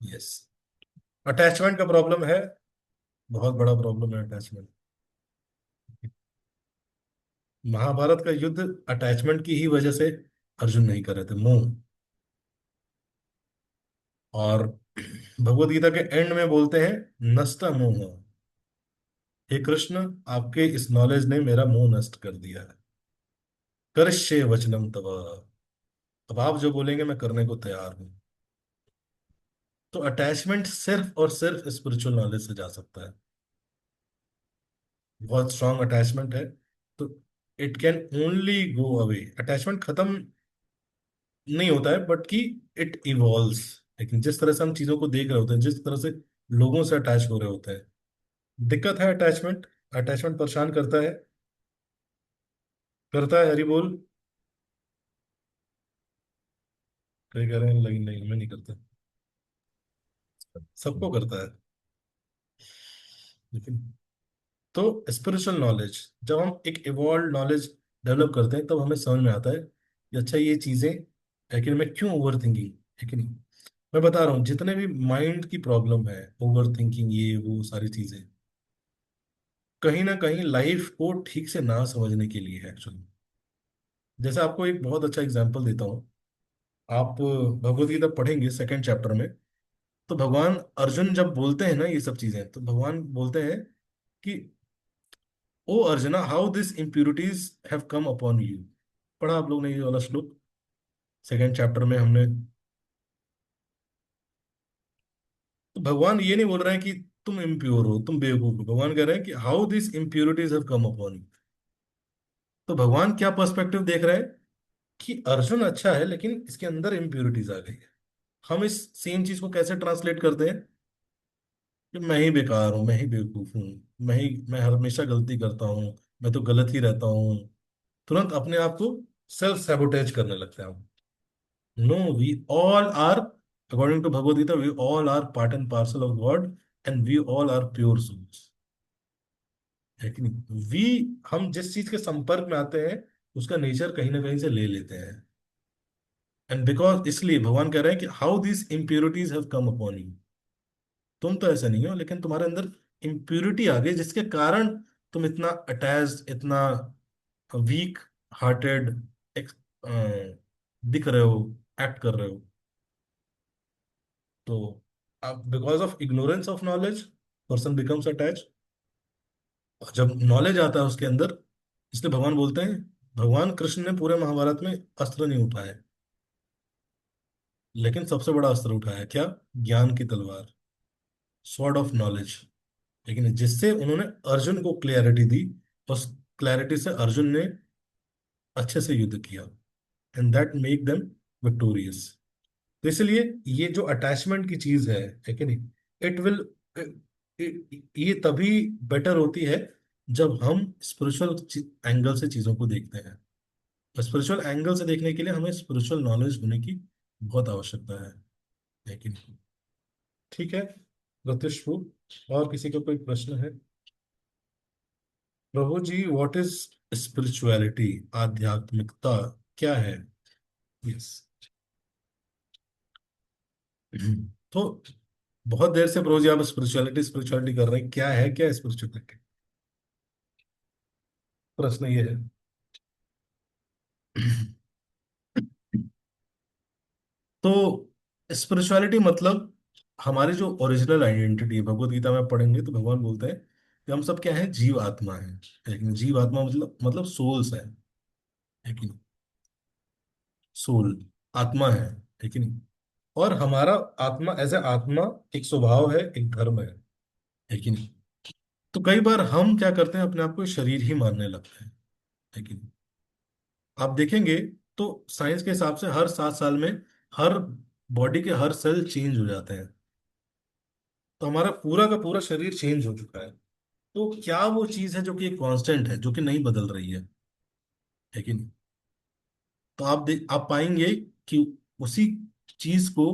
यस, अटैचमेंट का प्रॉब्लम है, बहुत बड़ा प्रॉब्लम है अटैचमेंट। महाभारत का युद्ध अटैचमेंट की ही वजह से अर्जुन नहीं कर रहे थे, मोह। और भगवत गीता के एंड में बोलते हैं, नष्ट मोह, हे कृष्ण, आपके इस नॉलेज ने मेरा मोह नष्ट कर दिया है। करिष्ये वचनम तव, अब आप जो बोलेंगे मैं करने को तैयार हूं। तो अटैचमेंट सिर्फ और सिर्फ स्पिरिचुअल नॉलेज से जा सकता है। बहुत स्ट्रांग अटैचमेंट है, तो it can only go away. Attachment खत्म नहीं होता है, बट कि इट इवॉल्व्स। लेकिन जिस तरह से हम चीजों को देख रहे होते हैं, जिस तरह से लोगों से अटैच हो रहे होते हैं, दिक्कत है अटैचमेंट। अटैचमेंट परेशान करता है, करता है, हरि बोल। कई कह रहे हैं लेकिन नहीं, मैं नहीं करता। सबको करता है। लेकिन तो स्पिरिचुअल नॉलेज, जब हम एक इवॉल्व नॉलेज डेवलप करते हैं, तब हमें समझ में आता है कि अच्छा ये चीजें है कि मैं क्यों ओवर थिंकिंग, है कि नहीं। मैं बता रहा हूँ, जितने भी माइंड की प्रॉब्लम है, ओवर थिंकिंग, ये वो सारी चीजें, कहीं ना कहीं लाइफ को ठीक से ना समझने के लिए है एक्चुअली। जैसे आपको एक बहुत अच्छा एग्जांपल देता हूँ। आप भगवत गीता पढ़ेंगे सेकंड चैप्टर में, तो भगवान अर्जुन जब बोलते हैं ना ये सब चीजें, तो भगवान बोलते हैं कि O Arjuna, how this impurities have come upon you. पढ़ा आप लोग ने ये वाला श्लोक? सेकंड चैप्टर में हमने। तो भगवान ये नहीं बोल रहे हैं कि तुम इम्प्योर हो, तुम बेवकूफ हो। भगवान कह रहे हैं कि how this impurities have come upon you. तो भगवान क्या पर्सपेक्टिव देख रहे हैं कि अर्जुन अच्छा है, लेकिन इसके अंदर इम्प्यूरिटीज आ गई है। हम इस सेम चीज को कैसे ट्रांसलेट करते हैं कि मैं ही बेकार हूँ, मैं ही बेवकूफ हूँ, मैं हमेशा गलती करता हूँ, मैं तो गलत ही रहता हूँ। तुरंत अपने आप को सेल्फ सैबोटेज करने लगते हैं हम। No, we all are, according to Bhagavad Gita, we all are part and parcel of God, and we all are pure souls, है कि नहीं। वी, हम जिस चीज के संपर्क में आते हैं, उसका नेचर कहीं ना कहीं से ले लेते हैं। एंड बिकॉज, इसलिए भगवान कह रहे हैं कि how this impurities have come upon you. तुम तो ऐसा नहीं हो, लेकिन तुम्हारे अंदर इम्प्योरिटी आ गई, जिसके कारण तुम इतना अटैच, इतना वीक हार्टेड दिख रहे हो, एक्ट कर रहे हो। तो अब because of ignorance of knowledge, person becomes attach. और जब नॉलेज आता है उसके अंदर, इसलिए भगवान बोलते हैं, भगवान कृष्ण ने पूरे महाभारत में अस्त्र नहीं उठाए, लेकिन सबसे बड़ा अस्त्र उठाया क्या? ज्ञान की तलवार, स्वॉर्ड ऑफ नॉलेज। लेकिन जिससे उन्होंने अर्जुन को क्लैरिटी दी, उस क्लैरिटी से अर्जुन ने अच्छे से युद्ध किया, and that make them victorious. तो इसलिए ये जो अटैचमेंट की चीज है कि नहीं, इट विल, ये तभी बेटर होती है जब हम स्पिरिचुअल एंगल से चीजों को देखते हैं। स्पिरिचुअल एंगल से देखने के लिए हमें स्पिरिचुअल नॉलेज होने की बहुत आवश्यकता है, लेकिन ठीक है। गतिशु, और किसी का कोई प्रश्न है? प्रभु जी, व्हाट इज स्पिरिचुअलिटी, आध्यात्मिकता क्या है? यस। तो बहुत देर से प्रभु जी आप स्पिरिचुअलिटी स्पिरिचुअलिटी कर रहे हैं, क्या है, क्या स्पिरिचुअलिटी? प्रश्न ये है। तो स्पिरिचुअलिटी मतलब हमारी जो ओरिजिनल आइडेंटिटी है, भगवत गीता में पढ़ेंगे तो भगवान बोलते हैं कि हम सब क्या है, जीव आत्मा है। लेकिन जीव आत्मा मतलब सोल्स है, है कि नहीं? सोल आत्मा है कि नहीं? और हमारा आत्मा एज ए आत्मा एक स्वभाव है, एक धर्म है कि नहीं? तो कई बार हम क्या करते हैं, अपने आप को शरीर ही मानने लगते हैं, है कि नहीं? आप देखेंगे तो साइंस के हिसाब से हर 7 साल में हर बॉडी के हर सेल चेंज हो जाते हैं। तो हमारा पूरा का पूरा शरीर चेंज हो चुका है। तो क्या वो चीज है जो कि एक कांस्टेंट है, जो कि नहीं बदल रही है कि नहीं? तो आप पाएंगे कि उसी चीज को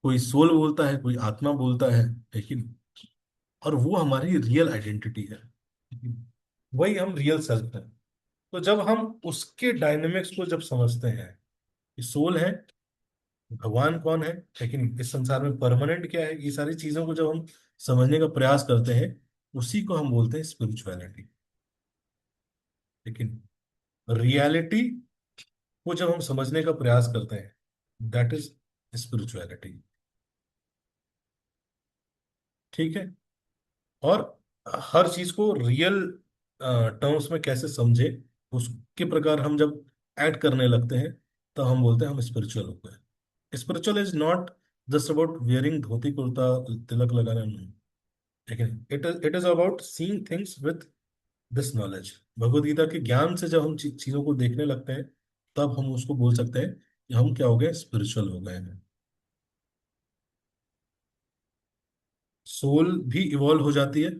कोई सोल बोलता है, कोई आत्मा बोलता है कि नहीं? और वो हमारी रियल आइडेंटिटी है कि नहीं? वही हम रियल सेल्फ है। तो जब हम उसके डायनेमिक्स को जब समझते हैं कि सोल है, भगवान कौन है कि नहीं, इस संसार में परमानेंट क्या है, ये सारी चीजों को जब हम समझने का प्रयास करते हैं, उसी को हम बोलते हैं स्पिरिचुअलिटी। लेकिन रियलिटी को जब हम समझने का प्रयास करते हैं, दैट इज स्पिरिचुअलिटी। ठीक है। और हर चीज को रियल टर्म्स में कैसे समझे, उसके प्रकार हम जब ऐड करने लगते हैं, तब हम बोलते हैं हम स्पिरिचुअल हो गए। Spiritual is not just about wearing dhoti kurta, तिलक लगाना, नहीं। लेकिन it is about seeing things with this knowledge. Bhagavad Gita के ज्ञान से जब हम चीजों को देखने लगते हैं, तब हम उसको बोल सकते हैं कि हम क्या हो गए, स्पिरिचुअल हो गए हैं। सोल भी इवॉल्व हो जाती है?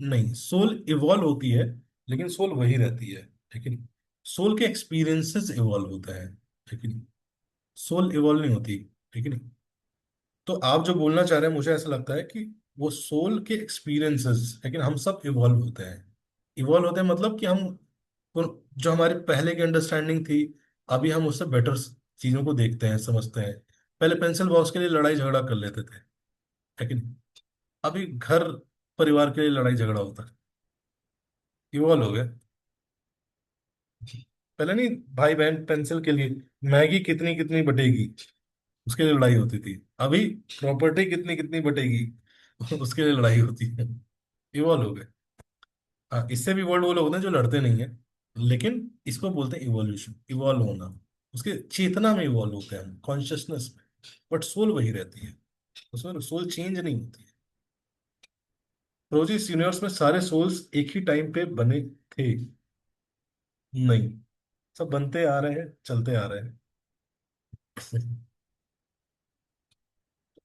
नहीं, सोल इवॉल्व होती है, लेकिन सोल वही रहती है। लेकिन सोल के एक्सपीरियंसेस इवॉल्व होते हैं, लेकिन सोल इवॉल्व नहीं होती। ठीक है। तो आप जो बोलना चाह रहे हैं, मुझे ऐसा लगता है कि वो सोल के एक्सपीरियंसेस, लेकिन हम सब इवॉल्व होते हैं। इवॉल्व होते हैं मतलब कि हम जो हमारी पहले की अंडरस्टैंडिंग थी, अभी हम उससे बेटर चीजों को देखते हैं, समझते हैं। पहले पेंसिल बॉक्स के लिए लड़ाई झगड़ा कर लेते थे, लेकिन अभी घर परिवार के लिए लड़ाई झगड़ा होता है। इवॉल्व हो गए। पहले नहीं, भाई बहन पेंसिल के लिए, मैगी कितनी कितनी बटेगी, उसके लिए लड़ाई होती थी। अभी प्रॉपर्टी कितनी कितनी बटेगी, उसके लिए लड़ाई होती है। इवॉल्व हो गए। हाँ, इससे भी वर्ल्ड वो लोग होते हैं जो लड़ते नहीं है, लेकिन इसको बोलते हैं इवोल्यूशन, इवॉल्व होना। उसके चेतना में इवॉल्व होते हैं, कॉन्शियसनेस में। बट सोल वही रहती है, उसमें सोल चेंज नहीं होती है। प्रोजी यूनिवर्स में सारे सोल्स एक ही टाइम पे बने थे? नहीं, सब बनते आ रहे हैं, चलते आ रहे हैं।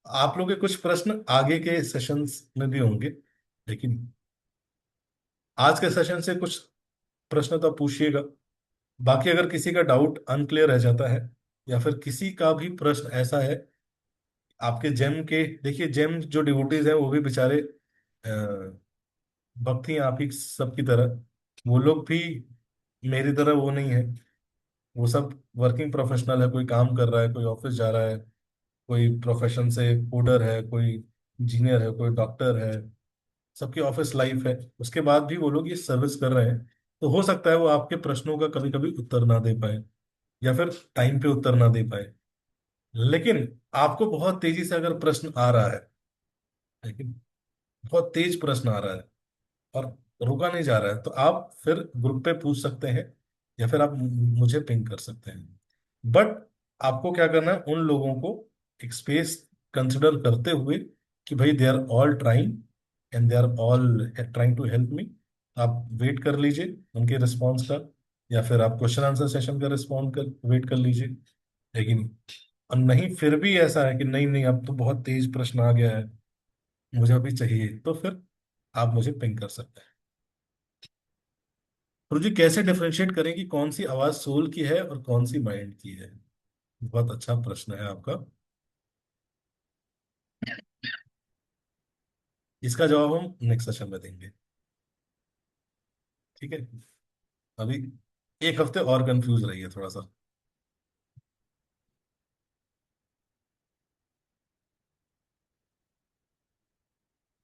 आप लोग के कुछ प्रश्न आगे के सेशंस में भी होंगे, लेकिन आज के सेशन से कुछ प्रश्न तो आप पूछिएगा। बाकी अगर किसी का डाउट अनक्लियर रह जाता है, या फिर किसी का भी प्रश्न ऐसा है, आपके जेम के, देखिए जेम जो डिवोटीज हैं वो भी बेचारे भक्त ही हैं, आप ही सबकी तरह। वो लोग भी मेरी तरह वो नहीं है। वो सब वर्किंग प्रोफेशनल है, कोई काम कर रहा है, कोई ऑफिस जा रहा है, कोई प्रोफेशन से कोडर है, कोई इंजीनियर है, कोई डॉक्टर है। सबकी ऑफिस लाइफ है, उसके बाद भी वो लोग ये सर्विस कर रहे हैं। तो हो सकता है वो आपके प्रश्नों का कभी कभी उत्तर ना दे पाए, या फिर टाइम पे उत्तर ना दे पाए। लेकिन आपको बहुत तेजी से अगर प्रश्न आ रहा है, लेकिन बहुत तेज प्रश्न आ रहा है और रुका नहीं जा रहा है, तो आप फिर ग्रुप पे पूछ सकते हैं, या फिर आप मुझे पिंग कर सकते हैं। बट आपको क्या करना है, उन लोगों को एक स्पेस कंसिडर करते हुए कि भाई they are all trying and they are all trying to help me. आप वेट कर लीजिए उनके रिस्पॉन्स का, या फिर आप क्वेश्चन आंसर सेशन का रिस्पॉन्ड कर वेट कर लीजिए। लेकिन और नहीं, फिर भी ऐसा है कि नहीं नहीं, अब तो बहुत तेज प्रश्न आ गया है, मुझे अभी चाहिए, तो फिर आप मुझे पिंग कर सकते हैं। गुरु जी, कैसे डिफरेंशिएट करें कि कौन सी आवाज सोल की है और कौन सी माइंड की है? बहुत अच्छा प्रश्न है आपका। इसका जवाब हम नेक्स्ट सेशन में देंगे। ठीक है। अभी एक हफ्ते और कंफ्यूज रहिए थोड़ा सा।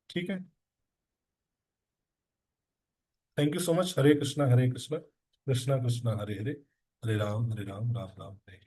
ठीक है। Thank you so much. Hare Krishna Hare Krishna, Krishna Krishna Hare Hare, Hare Ram Ram Ram Hare.